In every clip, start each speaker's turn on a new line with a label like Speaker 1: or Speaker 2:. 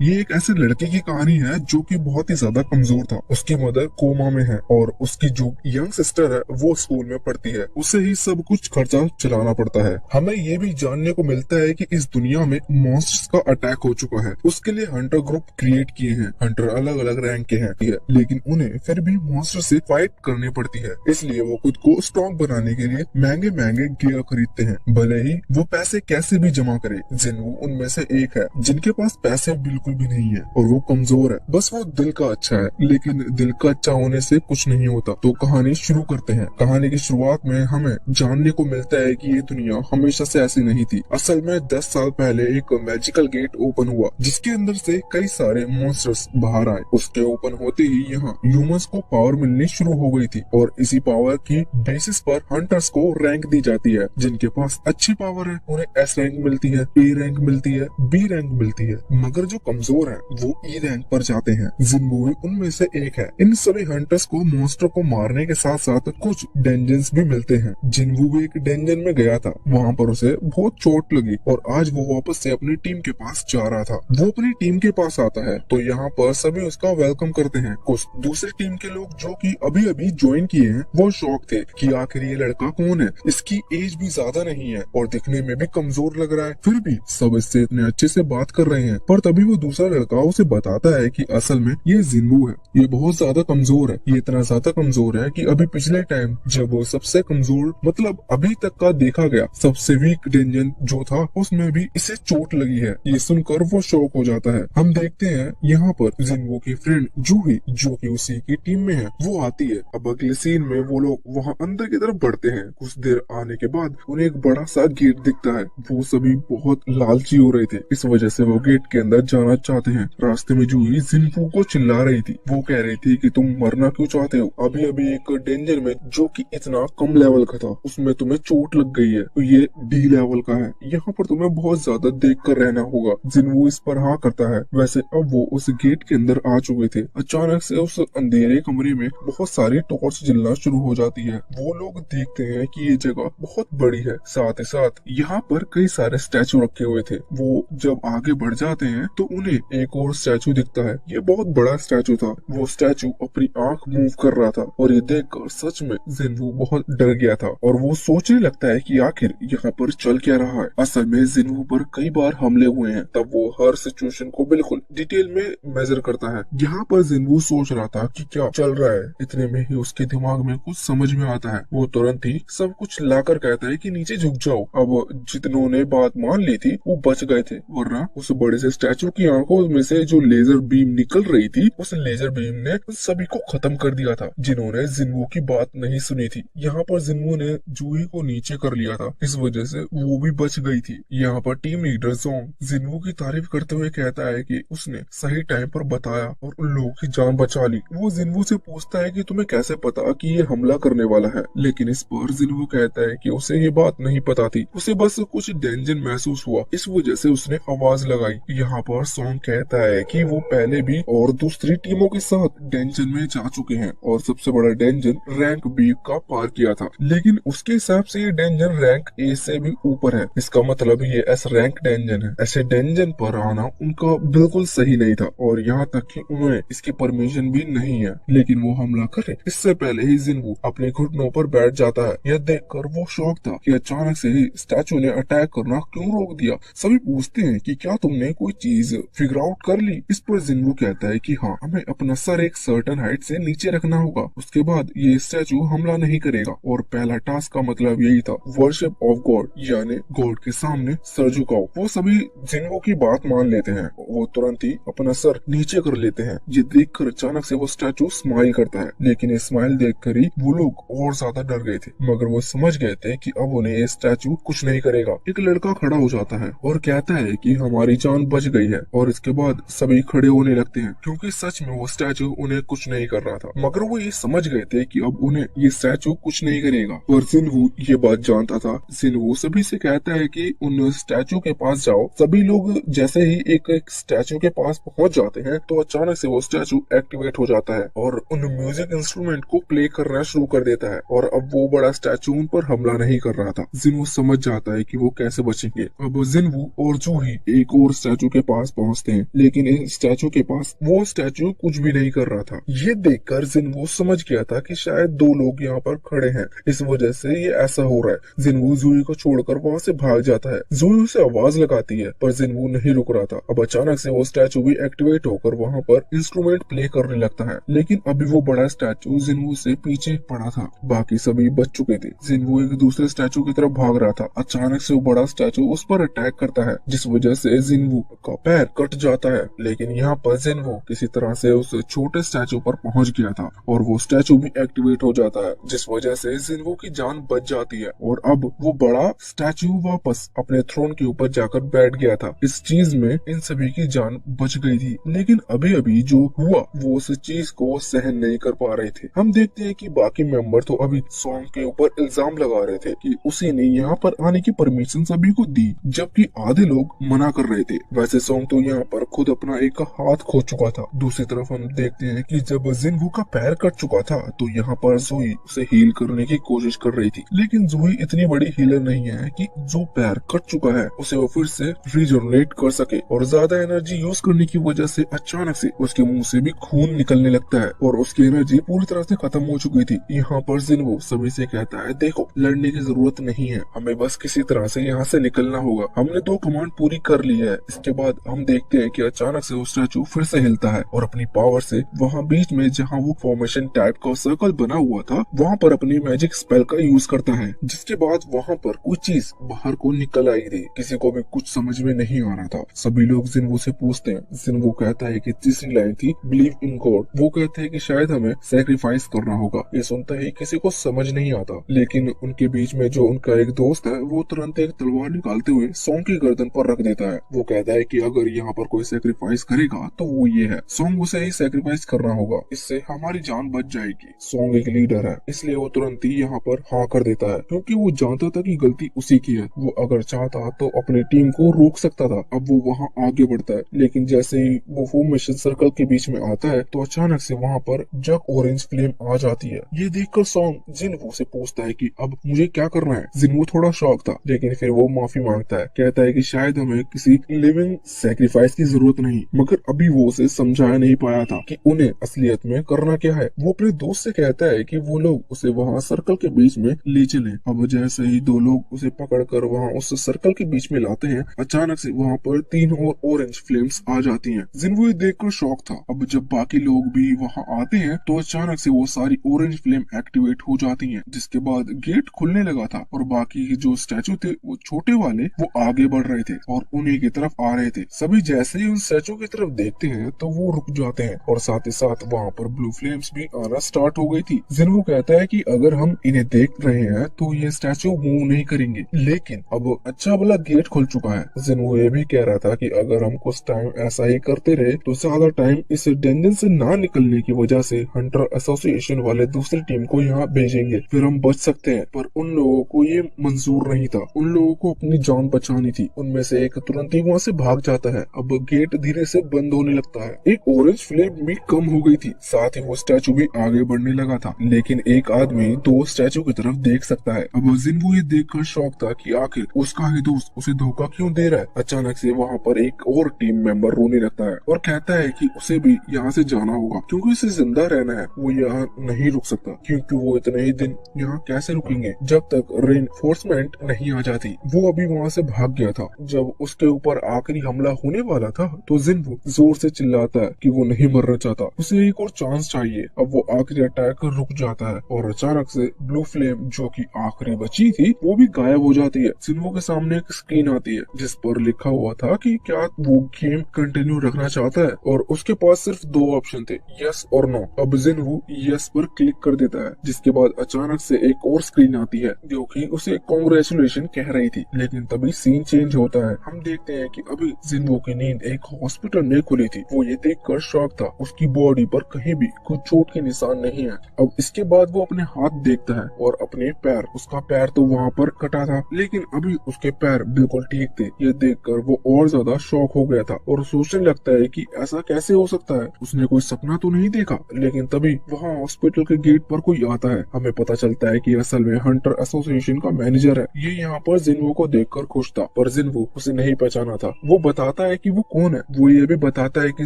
Speaker 1: ये एक ऐसे लड़के की कहानी है जो कि बहुत ही ज्यादा कमजोर था। उसकी मदर कोमा में है और उसकी जो यंग सिस्टर है वो स्कूल में पढ़ती है। उसे ही सब कुछ खर्चा चलाना पड़ता है। हमें ये भी जानने को मिलता है कि इस दुनिया में मॉन्स्टर्स का अटैक हो चुका है। उसके लिए हंटर ग्रुप क्रिएट किए हैं। हंटर अलग अलग रैंक के हैं, लेकिन उन्हें फिर भी मॉन्स्टर से फाइट करनी पड़ती है। इसलिए वो खुद को स्ट्रॉन्ग बनाने के लिए महंगे महंगे गियर खरीदते हैं, भले ही वो पैसे कैसे भी जमा करे। जिन्वू उनमें से एक है जिनके पास पैसे बिल्कुल भी नहीं है और वो कमजोर है। बस वो दिल का अच्छा है, लेकिन दिल का अच्छा होने से कुछ नहीं होता। तो कहानी शुरू करते हैं। कहानी की शुरुआत में हमें जानने को मिलता है कि ये दुनिया हमेशा से ऐसी नहीं थी। असल में 10 साल पहले एक मैजिकल गेट ओपन हुआ जिसके अंदर से कई सारे मॉन्स्टर्स बाहर आए। उसके ओपन होते ही यहाँ ह्यूमंस को पावर मिलनी शुरू हो गई थी और इसी पावर की बेसिस पर हंटर्स को रैंक दी जाती है। जिनके पास अच्छी पावर है उन्हें एस रैंक मिलती है, ए रैंक मिलती है, बी रैंक मिलती है। मगर जो कमजोर है वो ई रैंक पर जाते हैं। जिन्वू भी उनमें से एक है। इन सभी हंटर्स को मॉन्स्टर को मारने के साथ साथ कुछ डेंजन्स भी मिलते हैं। जिन्वू भी एक डेंजन में गया था, वहाँ पर उसे बहुत चोट लगी और आज वो वापस से अपनी टीम के पास जा रहा था। वो अपनी टीम के पास आता है तो यहाँ पर सभी उसका वेलकम करते हैं। कुछ दूसरी टीम के लोग जो कि अभी अभी ज्वाइन किए हैं वो शौक थे कि आखिर ये लड़का कौन है। इसकी एज भी ज्यादा नहीं है और दिखने में भी कमजोर लग रहा है, फिर भी सब इससे इतने अच्छे से बात कर रहे हैं। पर तभी वो दूसरा लड़का उसे बताता है कि असल में ये जिन्वू है, ये बहुत ज्यादा कमजोर है। ये इतना ज्यादा कमजोर है कि अभी पिछले टाइम जब वो सबसे कमजोर मतलब अभी तक का देखा गया सबसे वीक डेंजन जो था उसमें भी इसे चोट लगी है। ये सुनकर वो शॉक हो जाता है। हम देखते हैं यहाँ पर जिन्वू की फ्रेंड जूही जो कि उसी की टीम में है वो आती है। अब अगले सीन में वो लोग वहाँ अंदर की तरफ बढ़ते हैं। कुछ देर आने के बाद उन्हें एक बड़ा सा गेट दिखता है। वो सभी बहुत लालची हो रहे थे, इस वजह से वो गेट के अंदर जाना चाहते हैं। रास्ते में जूही जिन्वू को चिल्ला रही थी। वो कह रही थी कि तुम मरना क्यों चाहते हो? अभी अभी एक डेंजर में जो कि इतना कम लेवल का था उसमें तुम्हें चोट लग गई है, तो ये डी लेवल का है। यहाँ पर तुम्हें बहुत ज्यादा देख कर रहना होगा। जिन्वू इस पर हाँ करता है। वैसे अब वो उस गेट के अंदर आ चुके थे। अचानक से उस अंधेरे कमरे में बहुत सारी टॉर्च जलना शुरू हो जाती है। वो लोग देखते हैं कि ये जगह बहुत बड़ी है। साथ ही साथ यहाँ पर कई सारे स्टैचू रखे हुए थे। वो जब आगे बढ़ जाते हैं तो उन्हें एक और स्टैचू दिखता है। ये बहुत बड़ा स्टैचू था। वो स्टैचू अपनी आंख मूव कर रहा था और ये देखकर सच में जिन्वू बहुत डर गया था और वो सोचने लगता है कि आखिर यहाँ पर चल क्या रहा है। असल में जिन्वू पर कई बार हमले हुए हैं, तब वो हर सिचुएशन को बिल्कुल डिटेल में मेजर करता है। यहाँ पर जिन्वू सोच रहा था कि क्या चल रहा है। इतने में ही उसके दिमाग में कुछ समझ में आता है। वो तुरंत ही सब कुछ लाकर कहता है कि नीचे झुक जाओ। अब जितनों ने बात मान ली थी वो बच गए थे, वरना उस बड़े से स्टैचू की आंखों में से जो लेजर बीम निकल रही थी उस लेजर बीम ने सभी को खत्म कर दिया था जिन्होंने जिन्वू की बात नहीं सुनी थी। यहाँ पर जिन्वू ने जूही को नीचे कर लिया था, इस वजह से वो भी बच गई थी। यहाँ पर टीम लीडर जोंग जिन्वू की तारीफ करते हुए कहता है कि उसने सही टाइम पर बताया और उन लोगों की जान बचा ली। वो जिन्वू से पूछता है कि तुम्हें कैसे पता कि ये हमला करने वाला है, लेकिन इस पर जिन्वू कहता है कि उसे ये बात नहीं पता थी, उसे बस कुछ डेंजर महसूस हुआ, इस वजह से उसने आवाज लगाई। यहाँ पर सॉन्ग कहता है कि वो पहले भी और दूसरी टीमों के साथ डेंजर में जा चुके हैं और सबसे बड़ा डेंजर रैंक बी का पार किया था, लेकिन उसके हिसाब से ये डेंजर रैंक ए से भी ऊपर है। इसका मतलब ये एस रैंक डेंजर है। ऐसे डेंजर पर आना उनका बिल्कुल सही नहीं था और यहाँ तक कि उन्हें इसकी परमिशन भी नहीं है, लेकिन वो हमला करे इससे पहले ही जिन्वू अपने घुटनों पर बैठ जाता है। यह देखकर वो शौक था कि अचानक से ही स्टैचू ने अटैक करना क्यों रोक दिया। सभी पूछते हैं कि क्या तुमने कोई चीज फिगर आउट कर ली? इस पर जिन्वू कहता है कि हाँ, हमें अपना सर एक सर्टेन हाइट से नीचे रखना होगा, उसके बाद ये स्टैचू हमला नहीं करेगा। और पहला टास्क का मतलब यही था, वर्शिप ऑफ गॉड, यानी गॉड के सामने सर झुकाओ। वो सभी जिन्वू की बात मान लेते हैं। वो तुरंत ही अपना सर नीचे कर लेते हैं। ये देखकर अचानक से वो स्टैचू स्माइल करता है, लेकिन ये स्माइल देखकर ही वो लोग और ज्यादा डर गए थे, मगर वो समझ गए थे कि अब उन्हें ये स्टैचू कुछ नहीं करेगा। एक लड़का खड़ा हो जाता है और कहता है कि हमारी जान बच गई है और इसके बाद सभी खड़े होने लगते हैं क्योंकि सच में वो स्टैचू उन्हें कुछ नहीं कर रहा था, मगर वो ये समझ गए थे कि अब उन्हें ये स्टैचू कुछ नहीं करेगा। पर जिन्वू ये बात जानता था। जिन्वू सभी से कहता है कि उन स्टैचू के पास जाओ। सभी लोग जैसे ही एक स्टैचू के पास पहुंच जाते हैं तो अचानक से वो स्टैचू एक्टिवेट हो जाता है और उन म्यूजिक इंस्ट्रूमेंट को प्ले करना शुरू कर देता है और अब वो बड़ा स्टैचू उन पर हमला नहीं कर रहा था। जिन्वू समझ जाता है कि वो कैसे बचेंगे। अब जिन्वू और जूही एक और स्टैचू के पास पहुंच पहुंचते हैं, लेकिन इस स्टैचू के पास वो स्टैचू कुछ भी नहीं कर रहा था। ये देखकर जिन्वो समझ गया था कि शायद दो लोग यहाँ पर खड़े हैं, इस वजह से ये ऐसा हो रहा है। जिन्वो जूही को छोड़कर वहाँ से भाग जाता है। जूही उसे आवाज लगाती है पर जिन्वो नहीं रुक रहा था। अब अचानक से वो स्टैचू भी एक्टिवेट होकर वहाँ पर इंस्ट्रूमेंट प्ले करने लगता है, लेकिन अभी वो बड़ा स्टैचू जिन्वो से पीछे पड़ा था। बाकी सभी बच चुके थे। जिन्वो एक दूसरे स्टैचू की तरफ भाग रहा था। अचानक से वो बड़ा स्टैचू उस पर अटैक करता है, जिस वजह से जिन्वो का पैर कट जाता है। लेकिन यहाँ पर जिन्वो किसी तरह से उस छोटे स्टैचू पर पहुंच गया था और वो स्टैचू भी एक्टिवेट हो जाता है, जिस वजह से जिन्वो की जान बच जाती है और अब वो बड़ा स्टैचू वापस अपने थ्रोन के ऊपर जाकर बैठ गया था। इस चीज में इन सभी की जान बच गई थी, लेकिन अभी अभी जो हुआ वो उस चीज को सहन नहीं कर पा रहे थे। हम देखते हैं कि बाकी मेंबर तो अभी सॉन्ग के ऊपर इल्जाम लगा रहे थे कि उसी ने यहाँ पर आने की परमिशन सभी को दी, जबकि आधे लोग मना कर रहे थे। वैसे सॉन्ग तो यहाँ पर खुद अपना एक हाथ खो चुका था। दूसरी तरफ हम देखते हैं कि जब जिन्वो का पैर कट चुका था तो यहाँ पर जोई उसे हील करने की कोशिश कर रही थी, लेकिन जोई इतनी बड़ी हीलर नहीं है कि जो पैर कट चुका है उसे वो फिर से रिजनरेट कर सके। और ज्यादा एनर्जी यूज करने की वजह से अचानक से उसके मुंह से भी खून निकलने लगता है और उसकी एनर्जी पूरी तरह से खत्म हो चुकी थी। यहाँ पर जिन्वो सभी से कहता है, देखो लड़ने की जरूरत नहीं है, हमें बस किसी तरह से यहाँ से निकलना होगा। हमने 2 कमांड पूरी कर ली है। इसके बाद हम देखते हैं कि अचानक से वो स्टैचू फिर से हिलता है और अपनी पावर से वहाँ बीच में जहाँ वो फॉर्मेशन टाइप का सर्कल बना हुआ था वहाँ पर अपनी मैजिक स्पेल का यूज करता है, जिसके बाद वहाँ पर कुछ चीज बाहर को निकल आई थी। किसी को भी कुछ समझ में नहीं आ रहा था। सभी लोग जिन्वो से पूछते हैं। जिन्वो कहता है कि तीसरी लाइन थी बिलीव इन गॉड। वो कहते हैं कि शायद हमें सैक्रिफाइस करना होगा। ये सुनते ही किसी को समझ नहीं आता, लेकिन उनके बीच में जो उनका एक दोस्त है वो तुरंत एक तलवार निकालते हुए सॉन्ग की गर्दन पर रख देता है। वो कहता है कि अगर यहाँ पर कोई सैक्रिफाइस करेगा तो वो ये है, सॉन्ग उसे ही सैक्रिफाइस करना होगा, इससे हमारी जान बच जाएगी। सॉन्ग एक लीडर है, इसलिए वो तुरंत ही यहाँ पर हाँ कर देता है, क्योंकि वो जानता था कि गलती उसी की है। वो अगर चाहता तो अपनी टीम को रोक सकता था। अब वो वहाँ आगे बढ़ता है, लेकिन जैसे ही वो फॉर्मेशन सर्कल के बीच में आता है तो अचानक से वहाँ पर जग ऑरेंज फ्लेम आ जाती है। ये देखकर सॉन्ग जिन्वो से पूछता है कि अब मुझे क्या करना है। जिन्वो थोड़ा शॉक था, लेकिन फिर वो माफी मांगता है। कहता है कि शायद हमें किसी लिविंग सैक्रिफाइस की जरूरत नहीं, मगर अभी वो उसे समझा नहीं पाया था कि उन्हें असलियत में करना क्या है। वो अपने दोस्त से कहता है कि वो लोग उसे वहाँ सर्कल के बीच में ले चले। अब जैसे ही 2 लोग उसे पकड़कर वहाँ उस सर्कल के बीच में लाते हैं, अचानक से वहाँ पर 3 और ऑरेंज फ्लेम्स आ जाती हैं। जिन्वो ये देखकर शॉक था। अब जब बाकी लोग भी वहाँ आते हैं तो अचानक से वो सारी ऑरेंज फ्लेम एक्टिवेट हो जाती हैं, जिसके बाद गेट खुलने लगा था और बाकी जो स्टैचू थे वो छोटे वाले वो आगे बढ़ रहे थे और उन्हीं की तरफ आ रहे थे। सभी जैसे ही उन स्टैचू की तरफ देखते हैं तो वो रुक जाते हैं और साथ ही साथ वहाँ पर ब्लू फ्लेम्स भी आना स्टार्ट हो गई थी। जिन्वो कहता है कि अगर हम इन्हें देख रहे हैं तो ये स्टैचू मूव नहीं करेंगे, लेकिन अब अच्छा भला गेट खुल चुका है। जिन्वो ये भी कह रहा था कि अगर हम कुछ टाइम ऐसा ही करते रहे तो ज्यादा टाइम इस डंजन से ना निकलने की वजह से हंटर एसोसिएशन वाले दूसरी टीम को यहाँ भेजेंगे, फिर हम बच सकते हैं। पर उन लोगों को ये मंजूर नहीं था। उन लोगों को अपनी जान बचानी थी। उनमें से एक तुरंत ही वहाँ से भाग जाता है। अब गेट धीरे से बंद होने लगता है। एक ऑरेंज फ्लेम भी कम हो गई थी, साथ ही वो स्टैचू भी आगे बढ़ने लगा था, लेकिन एक आदमी 2 स्टैचू की तरफ देख सकता है। अब जिन्वो ये देखकर शॉक था कि आखिर उसका ही दोस्त उसे धोखा क्यों दे रहा है। अचानक से वहाँ पर एक और टीम मेंबर रोने लगता है और कहता है कि उसे भी यहाँ से जाना होगा, क्योंकि उसे जिंदा रहना है। वो यहाँ नहीं रुक सकता, क्योंकि वो इतने ही दिन यहाँ कैसे रुकेंगे जब तक रेनफोर्समेंट नहीं आ जाती। वो अभी वहाँ से भाग गया था। जब उसके ऊपर आखिरी हमला होने वाला था तो जिन्वो जोर से चिल्लाता है कि वो नहीं मरना चाहता, उसे एक और चांस चाहिए। अब वो आखिरी अटैक रुक जाता है और अचानक से ब्लू फ्लेम जो कि आखिरी बची थी वो भी गायब हो जाती है। जिन्वो के सामने एक स्क्रीन आती है जिस पर लिखा हुआ था कि क्या वो गेम कंटिन्यू रखना चाहता है, और उसके पास सिर्फ 2 ऑप्शन थे, यस और नो। अब जिन्वो यस पर क्लिक कर देता है, जिसके बाद अचानक से एक और स्क्रीन आती है जो कि उसे कांग्रेचुलेशन कह रही थी। लेकिन तभी सीन चेंज होता है। हम देखते हैं कि अभी जिन्वो की नींद एक हॉस्पिटल में खुली थी। वो ये देखकर शॉक था। उसकी बॉडी पर कहीं भी कुछ चोट के निशान नहीं है। अब इसके बाद वो अपने हाथ देखता है और अपने पैर, उसका पैर तो वहाँ पर कटा था, लेकिन अभी उसके पैर बिल्कुल ठीक थे। ये देखकर वो और ज्यादा शॉक हो गया था और सोचने लगता है कि ऐसा कैसे हो सकता है, उसने कोई सपना तो नहीं देखा। लेकिन तभी वहाँ हॉस्पिटल के गेट पर कोई आता है। हमें पता चलता है कि असल में हंटर एसोसिएशन का मैनेजर है। ये यहाँ पर जिन्वो को देखकर खुश था, पर जिन्वो उसे नहीं पहचाना था। वो बताता है कि वो कौन है। वो ये भी बताता है कि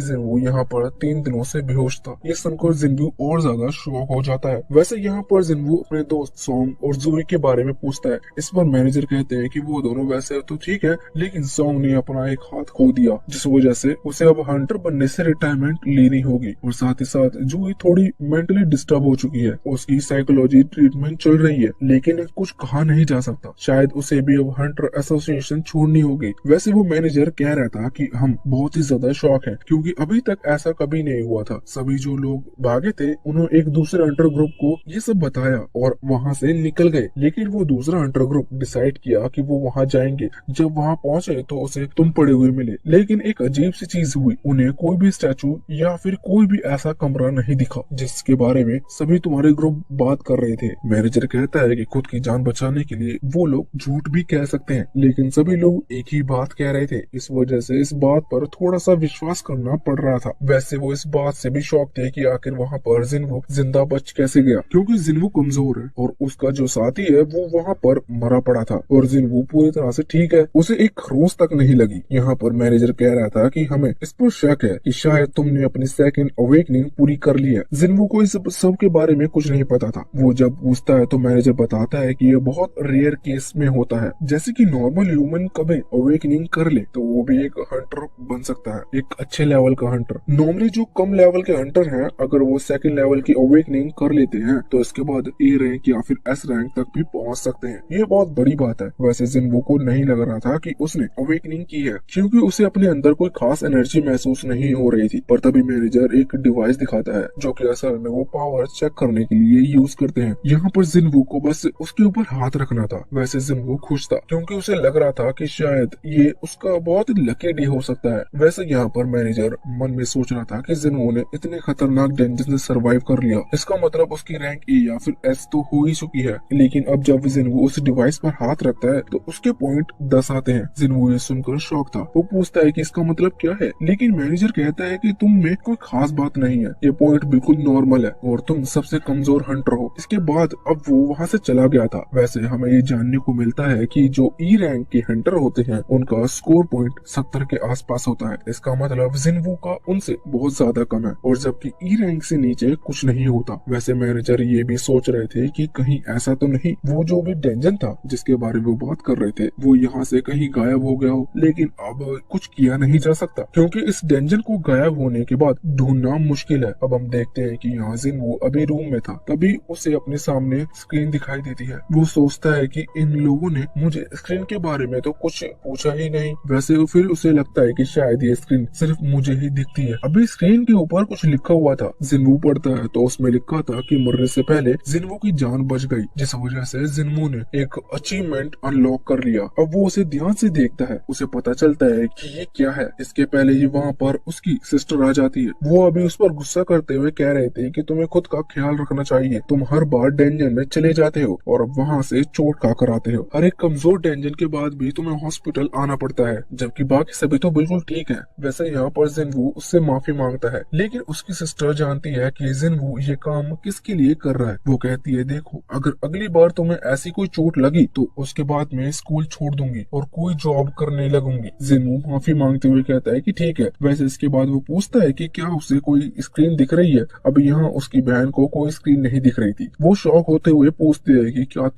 Speaker 1: जिन्वू यहाँ पर 3 दिनों से बेहोश था। ये सुनकर जिन्वू और ज्यादा शॉक हो जाता है। वैसे यहाँ पर जिन्वू अपने दोस्त सॉन्ग और जूही के बारे में पूछता है। इस पर मैनेजर कहते हैं कि वो दोनों वैसे तो ठीक है, लेकिन सॉन्ग ने अपना एक हाथ खो दिया, जिस वजह से उसे अब हंटर बनने से रिटायरमेंट लेनी होगी। और साथ ही साथ जूही थोड़ी मेंटली डिस्टर्ब हो चुकी है। उसकी साइकोलॉजी ट्रीटमेंट चल रही है, लेकिन कुछ कहा नहीं जा सकता। शायद उसे भी अब हंटर एसोसिएशन छोड़नी होगी। वैसे वो मैनेजर कह रहा था कि हम बहुत ही ज्यादा शॉक है, क्योंकि अभी तक ऐसा कभी नहीं हुआ था। सभी जो लोग भागे थे उन्होंने एक दूसरे हंटर ग्रुप को ये सब बताया और वहाँ से निकल गए। लेकिन वो दूसरा हंटर ग्रुप डिसाइड किया कि वो वहाँ जाएंगे। जब वहाँ पहुंचे तो उसे तुम पड़े हुए मिले, लेकिन एक अजीब सी चीज हुई। उन्हें कोई भी स्टैचू या फिर कोई भी ऐसा कमरा नहीं दिखा जिसके बारे में सभी तुम्हारे ग्रुप बात कर रहे थे। मैनेजर कहता है कि खुद की जान बचाने के लिए वो लोग झूठ भी कह सकते हैं, लेकिन सभी लोग एक ही बात कह रहे थे। इस वजह से इस बात पर थोड़ा सा विश्वास करना पड़ रहा था। वैसे वो इस बात से भी शॉक थे कि आखिर वहाँ पर जिन्वू जिंदा बच कैसे गया, क्योंकि जिन्वू कमजोर है और उसका जो साथी है वो वहाँ पर मरा पड़ा था और जिन्वू पूरी तरह से ठीक है, उसे एक खरोंच तक नहीं लगी। यहाँ पर मैनेजर कह रहा था कि हमें इस पर शक है कि शायद तुमने अपनी सेकंड अवेकनिंग पूरी कर ली है। जिन्वू को इस सब के बारे में कुछ नहीं पता था। वो जब पूछता है तो मैनेजर बताता है कि ये बहुत रेयर केस में होता है, जैसे कि नॉर्मल ह्यूमन कभी अवेकनिंग कर ले तो वो भी एक हंटर बन सकता है, एक अच्छे लेवल का हंटर। नॉर्मली जो कम लेवल के हंटर हैं, अगर वो सेकंड लेवल की अवेकनिंग कर लेते हैं तो इसके बाद ए रैंक या फिर एस रैंक तक भी पहुंच सकते हैं। ये बहुत बड़ी बात है। वैसे जिन्वू को नहीं लग रहा था कि उसने अवेकनिंग की है, क्योंकि उसे अपने अंदर कोई खास एनर्जी महसूस नहीं हो रही थी। पर तभी मैनेजर एक डिवाइस दिखाता है जो कि असल में वो पावर चेक करने के लिए यूज करते हैं। यहाँ पर जिन्वू को बस उसके ऊपर हाथ रखना था। वैसे जिन्वू खुश था, क्योंकि उसे लग रहा था कि शायद ये उसका बहुत ही लकी डे हो सकता है। वैसे यहाँ पर मैनेजर मन में सोच रहा था कि जिन्वू ने इतने खतरनाक डेंजर से सर्वाइव कर लिया, इसका मतलब उसकी रैंक ए या फिर एस तो हो ही चुकी है। लेकिन अब जब जिन्वू उस डिवाइस पर हाथ रखता है तो उसके पॉइंट 10 आते हैं। जिन्वू ये सुनकर शॉक था। वो पूछता है कि इसका मतलब क्या है, लेकिन मैनेजर कहता है कि तुम में कोई खास बात नहीं है, ये पॉइंट बिल्कुल नॉर्मल है और तुम सबसे कमजोर हंटर हो। इसके बाद अब वो वहाँ से चला गया था। वैसे हमें ये जानने को मिलता है कि जो ई रैंक के हंटर होते हैं उनका स्कोर पॉइंट 70 के आसपास होता है। इसका मतलब जिन्वू का उनसे बहुत ज्यादा कम है, और जबकि ई रैंक से नीचे कुछ नहीं होता। वैसे मैनेजर ये भी सोच रहे थे कि कहीं ऐसा तो नहीं वो जो भी डेंजन था जिसके बारे में वो बात कर रहे थे वो यहाँ से कहीं गायब हो गया हो। लेकिन अब कुछ किया नहीं जा सकता, क्योंकि इस डेंजन को गायब होने के बाद ढूंढना मुश्किल है। अब हम देखते हैं कि यहाँ जिन्वू अभी रूम में था, तभी उसे अपने सामने स्क्रीन दिखाई देती है। वो सोचता है कि इन लोगों ने मुझे स्क्रीन के बारे में तो कुछ पूछा ही नहीं। वैसे फिर उसे लगता है कि शायद ये स्क्रीन सिर्फ मुझे ही दिखती है। अभी स्क्रीन के ऊपर कुछ लिखा हुआ था। जिन्वू पढ़ता है तो उसमें लिखा था कि मरने से पहले जिन्वू की जान बच गई, जिस वजह से जिन्वू ने एक अचीवमेंट अनलॉक कर लिया। अब वो उसे ध्यान से देखता है। उसे पता चलता है कि ये क्या है। इसके पहले ही वहाँ पर उसकी सिस्टर आ जाती है। वो अभी उस पर गुस्सा करते हुए कह रहे थे कि तुम्हें खुद का ख्याल रखना चाहिए, तुम हर बार डेंजन में चले जाते हो और अब वहाँ से चोट खाकर आते हो। हर एक कमजोर डेंजन के बाद भी तुम्हें हॉस्पिटल आना पड़ता है, जबकि बाकी सभी तो बिल्कुल ठीक है। वैसे यहाँ पर जिन्वू उससे माफी मांगता है, लेकिन उसकी सिस्टर जानती है कि जिन्वू ये काम किसके लिए कर रहा है। वो कहती है देखो, अगर अगली बार तुम्हें ऐसी कोई चोट लगी तो उसके बाद मैं स्कूल छोड़ दूंगी और कोई जॉब करने लगूंगी। जिन्वू माफी मांगते हुए कहता है कि ठीक है। वैसे इसके बाद वो पूछता है कि क्या उसे कोई स्क्रीन दिख रही है। अभी यहाँ उसकी बहन को कोई स्क्रीन नहीं दिख रही थी। वो शॉक होते हुए पूछती है कि क्या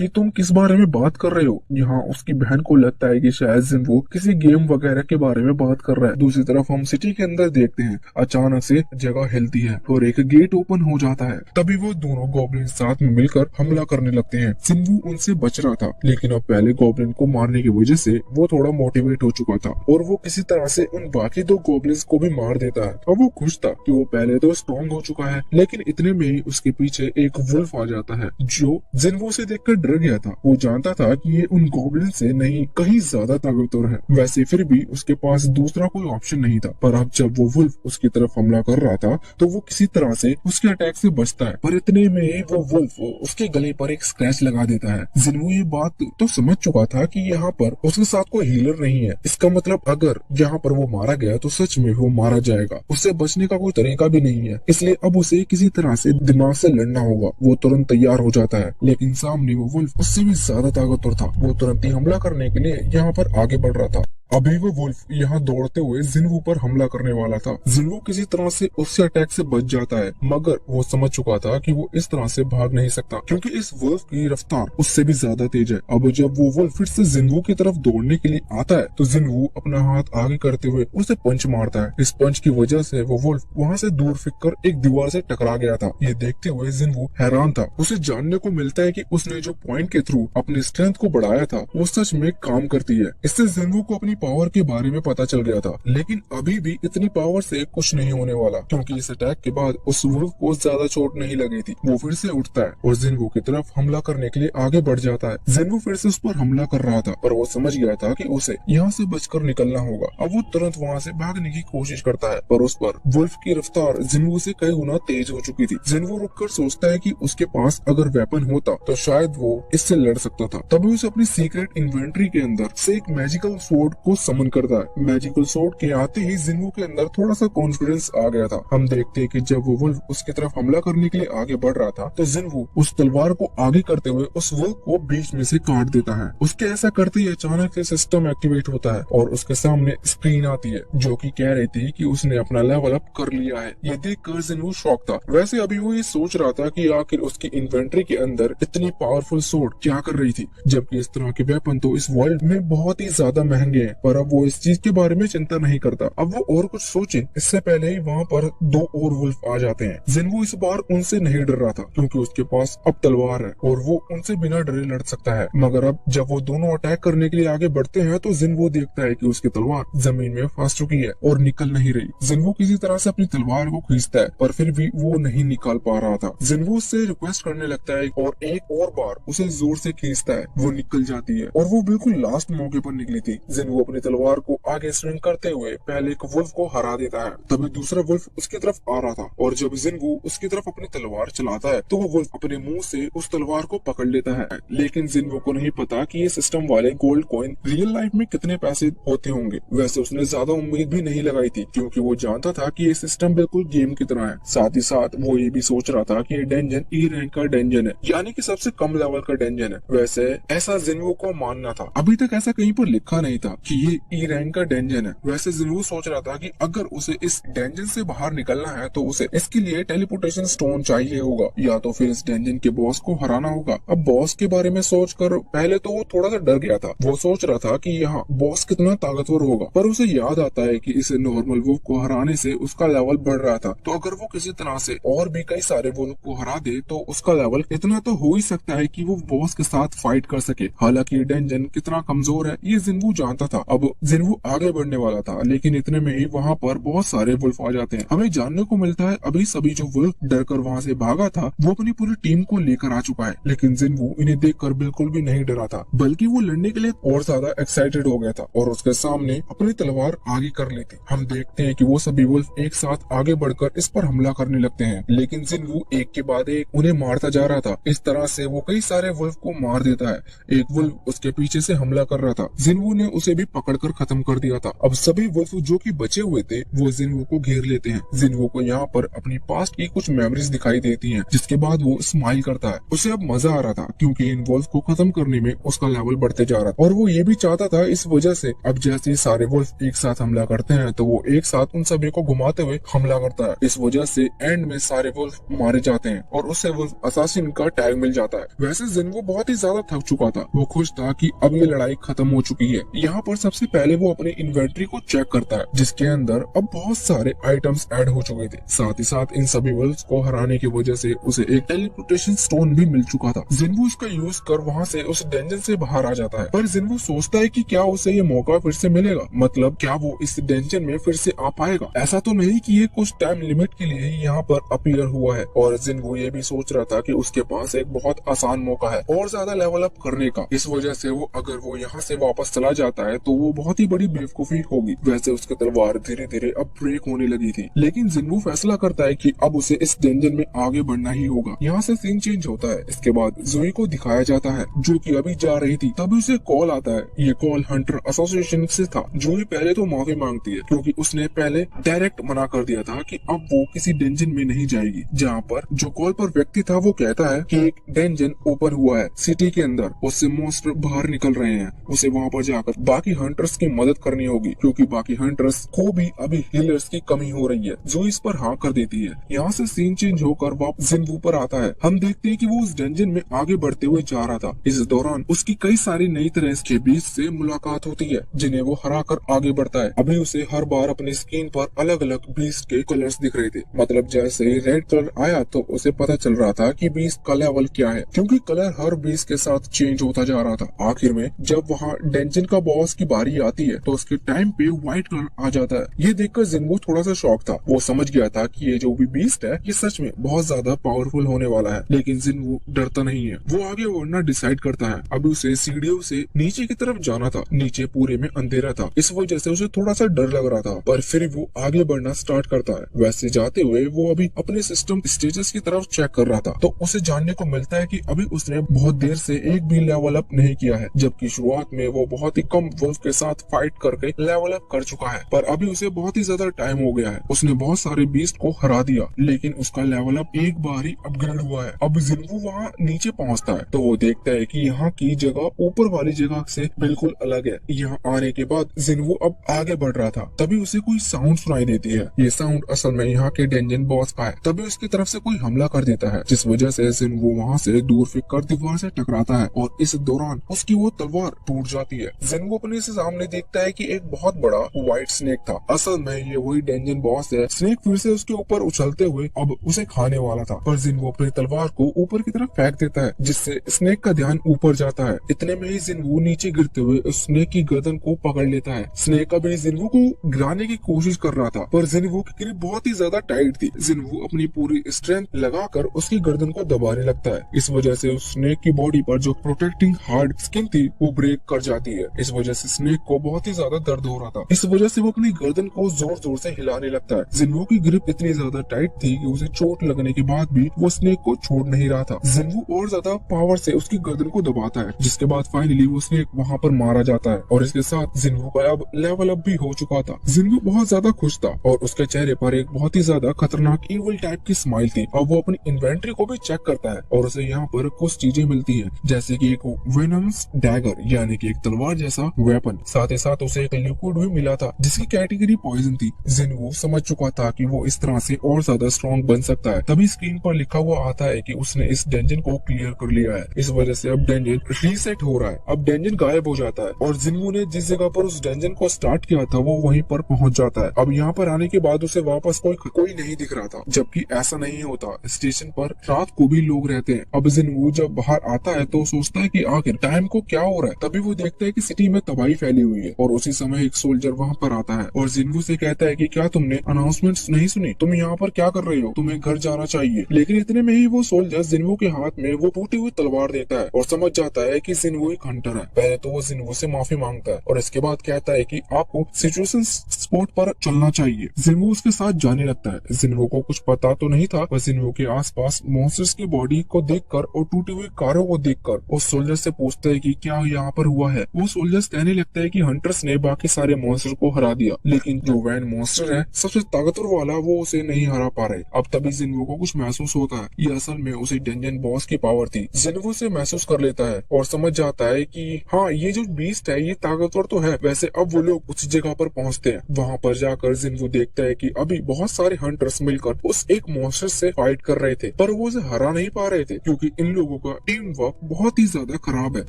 Speaker 1: तुम किस बारे में बात कर रहे हो। यहाँ उसकी बहन को लगता है कि शायद जिन्वू किसी गेम वगैरह के बारे में बात कर रहा है। दूसरी तरफ हम सिटी के अंदर देखते हैं, अचानक से जगह हिलती है और एक गेट ओपन हो जाता है। तभी वो दोनों गॉब्लिन साथ में मिलकर हमला करने लगते हैं। जिन्वू उनसे बच रहा था, लेकिन अब पहले गॉब्लिन को मारने की वजह से वो थोड़ा मोटिवेट हो चुका था और वो किसी तरह से उन बाकी 2 गॉब्लिन्स को भी मार देता है। अब वो खुश था कि वो पहले तो स्ट्रॉन्ग हो चुका है, लेकिन इतने में ही उसके पीछे एक वुल्फ आ जाता है जो जिन्वू से देखकर डर गया था। वो जानता था कि ये उन गॉब्लिन से नहीं कहीं ज्यादा ताकतवर है। वैसे फिर भी उसके पास दूसरा कोई ऑप्शन नहीं था। पर अब जब वो वुल्फ उसकी तरफ हमला कर रहा था तो वो किसी तरह से उसके अटैक से बचता है, पर इतने में ही वो वुल्फ उसके गले पर एक स्क्रैच लगा देता है। जिन्वू ये बात तो समझ चुका था कि यहाँ पर उसके साथ कोई हीलर नहीं है। इसका मतलब अगर यहाँ पर वो मारा गया तो सच में वो मारा जाएगा। उससे बचने का कोई तरीका भी नहीं है, इसलिए अब उसे किसी तरह से दिमाग से लड़ना होगा। वो तुरंत तैयार हो जाता है, लेकिन सामने वो वुल्फ उससे भी ज्यादा ताकतवर था। वो तुरंत ही हमला करने के लिए यहाँ पर आगे बढ़ रहा था। अभी वो वुल्फ यहाँ दौड़ते हुए जिन्वू पर हमला करने वाला था। जिन्वू किसी तरह से उससे अटैक से बच जाता है, मगर वो समझ चुका था कि वो इस तरह से भाग नहीं सकता क्योंकि इस वुल्फ की रफ्तार उससे भी ज्यादा तेज है। अब जब वो वुल्फ फिर से जिन्वू की तरफ दौड़ने के लिए आता है तो जिन्वू अपना हाथ आगे करते हुए उसे पंच मारता है। इस पंच की वजह से वो वुल्फ वहाँ से दूर फेंक कर एक दीवार से टकरा गया था। ये देखते हुए जिन्वू हैरान था। उसे जानने को मिलता है कि उसने जो पॉइंट के थ्रू अपनी स्ट्रेंथ को बढ़ाया था वो सच में काम करती है। इससे जिन्वू को अपनी पावर के बारे में पता चल गया था, लेकिन अभी भी इतनी पावर से कुछ नहीं होने वाला क्योंकि इस अटैक के बाद उस वुल्फ को ज्यादा चोट नहीं लगी थी। वो फिर से उठता है और जिन्वू की तरफ हमला करने के लिए आगे बढ़ जाता है। जिन्वू फिर से उस पर हमला कर रहा था पर वो समझ गया था कि उसे यहाँ से बचकर निकलना होगा। अब वो तुरंत वहाँ से भागने की कोशिश करता है पर उस पर वुल्फ की रफ्तार जिन्वू से कई गुना तेज हो चुकी थी। जिन्वू रुककर सोचता है कि उसके पास अगर वेपन होता तो शायद वो इससे लड़ सकता था। तभी उसे अपनी सीक्रेट इन्वेंट्री के अंदर से एक मैजिकल स्वॉर्ड को समन करता है। मैजिकल स्वॉर्ड के आते ही जिन्वू के अंदर थोड़ा सा कॉन्फिडेंस आ गया था। हम देखते हैं कि जब वो वुल्फ उसकी तरफ हमला करने के लिए आगे बढ़ रहा था तो जिन्वू उस तलवार को आगे करते हुए उस वुल्फ को बीच में से काट देता है। उसके ऐसा करते ही अचानक से सिस्टम एक्टिवेट होता है और उसके सामने स्क्रीन आती है जो कि कह रही थी कि उसने अपना लेवल अप कर लिया है। ये देखकर जिन्वू शॉक था। वैसे अभी वो ये सोच रहा था कि आखिर उसकी इन्वेंट्री के अंदर इतनी पावरफुल स्वॉर्ड क्या कर रही थी, जबकि इस तरह के वेपन तो इस वर्ल्ड में बहुत ही ज्यादा महंगे हैं। पर अब वो इस चीज के बारे में चिंता नहीं करता। अब वो और कुछ सोचे इससे पहले ही वहाँ पर दो और वुल्फ आ जाते हैं। जिन्वू इस बार उनसे नहीं डर रहा था क्योंकि उसके पास अब तलवार है और वो उनसे बिना डरे लड़ सकता है। मगर अब जब वो दोनों अटैक करने के लिए आगे बढ़ते हैं तो जिन्वू देखता है कि उसकी तलवार जमीन में फंस चुकी है और निकल नहीं रही। जिन्वू किसी तरह से अपनी तलवार को खींचता है पर फिर भी वो नहीं निकाल पा रहा था। जिन्वू उससे रिक्वेस्ट करने लगता है और एक और बार उसे जोर से खींचता है। वो निकल जाती है और वो बिल्कुल लास्ट मौके पर निकली थी। जिन्वू अपनी तलवार को आगे स्विंग करते हुए पहले एक वुल्फ को हरा देता है। तभी दूसरा वुल्फ उसकी तरफ आ रहा था और जब जिन्वू उसकी तरफ अपनी तलवार चलाता है तो वो वुल्फ अपने मुंह से उस तलवार को पकड़ लेता है। लेकिन जिन्वू को नहीं पता कि ये सिस्टम वाले गोल्ड कॉइन रियल लाइफ में कितने पैसे होते होंगे। वैसे उसने ज्यादा उम्मीद भी नहीं लगाई थी क्योंकि वो जानता था कि ये सिस्टम बिल्कुल गेम की तरह है। साथ ही साथ वो ये भी सोच रहा था कि ये डेंजन ई रैंक का डेंजन है, यानी कि सबसे कम लेवल का डेंजन है। वैसे ऐसा जिन्वू को मानना था। अभी तक ऐसा कहीं पर लिखा नहीं था कि ये ई रैंक का डेंजन है। वैसे जिन्वू सोच रहा था कि अगर उसे इस डेंजन से बाहर निकलना है तो उसे इसके लिए टेलीपोर्टेशन स्टोन चाहिए होगा या तो फिर इस डेंजन के बॉस को हराना होगा। अब बॉस के बारे में सोचकर पहले तो वो थोड़ा सा डर गया था। वो सोच रहा था कि यहाँ बॉस कितना ताकतवर होगा, पर उसे याद आता है कि इसे नॉर्मल वुल्फ को हराने से उसका लेवल बढ़ रहा था। तो अगर वो किसी तरह से और भी कई सारे वुल्फ को हरा दे तो उसका लेवल इतना तो हो ही सकता है कि वो बॉस के साथ फाइट कर सके। हालांकि डेंजन कितना कमजोर है ये जिन्वू जानता था। अब जिन्वू आगे बढ़ने वाला था लेकिन इतने में ही वहाँ पर बहुत सारे वुल्फ आ जाते हैं। हमें जानने को मिलता है अभी सभी जो वुल्फ डर कर वहाँ से भागा था वो अपनी पूरी टीम को लेकर आ चुका है। लेकिन जिन्वू इन्हें देखकर बिल्कुल भी नहीं डरा था, बल्कि वो लड़ने के लिए और ज्यादा एक्साइटेड हो गया था और उसके सामने अपनी तलवार आगे कर ली थी। हम देखते हैं कि वो सभी वुल्फ एक साथ आगे बढ़कर इस पर हमला करने लगते हैं, लेकिन जिन्वू एक के बाद एक उन्हें मारता जा रहा था। इस तरह से वो कई सारे वुल्फ को मार देता है। एक वुल्फ उसके पीछे से हमला कर रहा था, जिन्वू ने उसे भी पकड़कर खत्म कर दिया था। अब सभी वुल्फ जो कि बचे हुए थे वो जिन्वू को घेर लेते हैं। जिन्वू को यहाँ पर अपनी पास्ट की कुछ मेमोरीज दिखाई देती हैं, जिसके बाद वो स्माइल करता है। उसे अब मजा आ रहा था क्योंकि इन वुल्फ को खत्म करने में उसका लेवल बढ़ते जा रहा था और वो ये भी चाहता था। इस वजह से अब जैसे सारे वुल्फ एक साथ हमला करते हैं तो वो एक साथ उन सभी को घुमाते हुए हमला करता है। इस वजह से एंड में सारे वुल्फ मारे जाते हैं और उससे वुल्फ असासिन का टैग मिल जाता है। वैसे जिन्वू बहुत ही ज्यादा थक चुका था। वो खुश था कि अब ये लड़ाई खत्म हो चुकी है। यहाँ पर सबसे पहले वो अपने इन्वेंट्री को चेक करता है जिसके अंदर अब बहुत सारे आइटम्स ऐड हो चुके थे। साथ ही साथ इन सभी वुल्फ्स को हराने की वजह से उसे एक टेलीपोर्टेशन स्टोन भी मिल चुका था। जिन्वू इसका यूज कर वहाँ से उस डेंजन से बाहर आ जाता है, पर जिन्वू सोचता है कि क्या उसे ये मौका फिर से मिलेगा, मतलब क्या वो इस डेंजन में फिर से आ पाएगा। ऐसा तो नहीं कि ये कुछ टाइम लिमिट के लिए ही यहाँ पर अपीयर हुआ है। और जिन्वू ये भी सोच रहा था कि उसके पास एक बहुत आसान मौका है और ज्यादा लेवल अप करने का। इस वजह से वो अगर वो यहाँ से वापस चला जाता है तो वो बहुत ही बड़ी बेवकूफी होगी। वैसे उसकी तलवार धीरे धीरे अब ब्रेक होने लगी थी, लेकिन जिन्वू फैसला करता है कि अब उसे इस डेंजन में आगे बढ़ना ही होगा। यहाँ से सीन चेंज होता है। इसके बाद ज़ोई को दिखाया जाता है जो कि अभी जा रही थी। तभी उसे कॉल आता है। ये कॉल हंटर एसोसिएशन से था। ज़ोई पहले तो माफी मांगती है क्योंकि उसने पहले डायरेक्ट मना कर दिया था कि अब वो किसी डेंजन में नहीं जाएगी। जहाँ पर जो कॉल पर व्यक्ति था वो कहता है कि एक डेंजन ओपन हुआ है सिटी के अंदर, उससे मॉन्स्टर बाहर निकल रहे हैं, उसे वहाँ पर जाकर बाकी हंटर्स की मदद करनी होगी, क्योंकि बाकी हंटर्स को भी अभी हीलर्स की कमी हो रही है, जो इस पर हाँ कर देती है। यहाँ से सीन चेंज होकर वापस जिनवू पर आता है। हम देखते हैं कि वो उस डंजन में आगे बढ़ते हुए जा रहा था। इस दौरान उसकी कई सारी नई तरह के बीस्ट से मुलाकात होती है, जिन्हें वो हरा कर आगे बढ़ता है। अभी उसे हर बार अपनी स्क्रीन पर अलग अलग बीस्ट के कलर्स दिख रहे थे। मतलब जैसे ही रेड कलर आया तो उसे पता चल रहा था कि बीस्ट का लेवल क्या है, क्योंकि कलर हर बीस्ट के साथ चेंज होता जा रहा था। आखिर में जब वहाँ डंजन का बॉस की बारी आती है तो उसके टाइम पे व्हाइट कलर आ जाता है। ये देखकर जिनवू थोड़ा सा शॉक था। वो समझ गया था कि ये जो भी बीस्ट है ये सच में बहुत ज्यादा पावरफुल होने वाला है, लेकिन जिनवू डरता नहीं है। वो आगे बढ़ना डिसाइड करता है। अब उसे सीढ़ियों से नीचे की तरफ जाना था। नीचे पूरे में अंधेरा था, इस वजह से उसे थोड़ा सा डर लग रहा था, पर फिर वो आगे बढ़ना स्टार्ट करता है। वैसे जाते हुए वो अभी अपने सिस्टम स्टेटस की तरफ चेक कर रहा था, तो उसे जानने को मिलता है कि अभी उसने बहुत देर से एक भी लेवल अप नहीं किया है, जबकि शुरुआत में वो बहुत ही कम वुल्फ के साथ फाइट करके लेवल अप कर चुका है। पर अभी उसे बहुत ही ज्यादा टाइम हो गया है। उसने बहुत सारे बीस्ट को हरा दिया, लेकिन उसका लेवल अप एक बार ही अपग्रेड हुआ है। अब जिनवू वहाँ नीचे पहुँचता है तो वो देखता है कि यहाँ की जगह ऊपर वाली जगह से बिल्कुल अलग है। यहाँ आने के बाद जिनवू अब आगे बढ़ रहा था। तभी उसे कोई साउंड सुनाई देती है। ये साउंड असल में यहाँ के डंजन बॉस का है। तभी उसकी तरफ से कोई हमला कर देता है, जिस वजह से जिनवू वहाँ से दूर फेंक कर दीवार से टकराता है और इस दौरान उसकी वो तलवार टूट जाती है। जिनवू अपने से सामने देखता है कि एक बहुत बड़ा व्हाइट स्नेक था। असल में ये वही डंजन बॉस है। स्नेक फिर से उसके ऊपर उछलते हुए अब उसे खाने वाला था, पर जिनवू अपनी तलवार को ऊपर की तरफ फेंक देता है, जिससे स्नेक का ध्यान ऊपर जाता है। इतने में ही जिनवू नीचे गिरते हुए उस स्नेक की गर्दन को पकड़ लेता है। स्नेक अभी जिनवू को गिराने की कोशिश कर रहा था, पर जिनवू की ग्रिप बहुत ही ज्यादा टाइट थी। जिनवू अपनी पूरी स्ट्रेंथ लगाकर उसकी गर्दन को दबाने लगता है। इस वजह से उस स्नेक की बॉडी पर जो प्रोटेक्टिंग हार्ड स्किन थी वो ब्रेक कर जाती है। इस वजह से स्नेक को बहुत ही ज्यादा दर्द हो रहा था। इस वजह से वो अपनी गर्दन को जोर जोर से हिलाने लगता है। जिनवू की ग्रिप इतनी ज्यादा टाइट थी कि उसे चोट लगने के बाद भी वो स्नेक को छोड़ नहीं रहा था। जिनवू और ज्यादा पावर से उसकी गर्दन को दबाता है, जिसके बाद फाइनली वो स्नेक वहाँ पर मारा जाता है और इसके साथ जिनवू का अब लेवल अप भी हो चुका था। जिनवू बहुत ज्यादा खुश था और उसके चेहरे पर एक बहुत ही ज्यादा खतरनाक इविल टाइप की स्माइल थी। अब वो अपनी इन्वेंट्री को भी चेक करता है और उसे यहाँ पर कुछ चीजें मिलती है, जैसे कि एक वेनम्स डैगर यानी कि एक तलवार जैसा वेपन। साथ ही साथ उसे एक लिक्विड भी मिला था जिसकी कैटेगरी पॉइजन थी। जिनवू समझ चुका था कि वो इस तरह से और ज्यादा स्ट्रॉन्ग बन सकता है। तभी स्क्रीन पर लिखा हुआ आता है कि उसने इस डंजन को क्लियर कर लिया है। इस वजह से अब डंजन रीसेट हो रहा है। अब डंजन गायब हो जाता है और जिनवू ने जिस जगह पर उस डंजन को स्टार्ट किया था वो वहीं पर पहुंच जाता है। अब यहाँ पर आने के बाद उसे वापस कोई नहीं दिख रहा था, जबकि ऐसा नहीं होता। स्टेशन पर रात को भी लोग रहते हैं। अब जिनवू जब बाहर आता है तो सोचता है कि आखिर टाइम को क्या हो रहा है। तभी वो देखता है कि सिटी में तबाही फैली हुई है और उसी समय एक सोल्जर वहाँ पर आता है और जिनवू से कहता है कि क्या तुमने अनाउंसमेंट्स नहीं सुनी? तुम यहाँ पर क्या कर रहे हो? तुम्हें घर जाना चाहिए। लेकिन इतने में ही वो सोल्जर जिनवू के हाथ में वो टूटी हुई तलवार देता है और समझ जाता है कि जिनवू एक हंटर है। पहले तो वो जिनवू से माफी मांगता है और इसके बाद कहता है कि आपको सिचुएशन स्पॉट पर चलना चाहिए। जिनवू उसके साथ जाने लगता है। जिनवू को कुछ पता तो नहीं था, पर जिनवू के आसपास मॉन्स्टर्स की बॉडी को देखकर और टूटी हुई कारों को देखकर वो सोल्जर से पूछता है कि क्या यहाँ पर हुआ है। वो सोल्जर्स कहने लगता है कि हंटर्स ने बाकी सारे मॉन्स्टर को हरा दिया, लेकिन जो वैन मॉन्स्टर है सबसे ताकतवर वाला वो उसे नहीं हरा पा रहे। अब तभी जिनवू को कुछ महसूस होता है। ये असल में उसे डंजन बॉस की पावर थी। जिनवू से महसूस कर लेता है और समझ जाता है कि हाँ, ये जो बीस्ट है ये ताकतवर तो है। वैसे अब वो लोग उस जगह पर पहुंचते हैं। वहाँ पर जाकर जिनवू देखता है कि अभी बहुत सारे हंटर्स मिलकर उस एक मॉन्स्टर से फाइट कर रहे थे, पर वो उसे हरा नहीं पा रहे थे क्योंकि इन लोगों का टीम वर्क बहुत ही ज्यादा खराब है।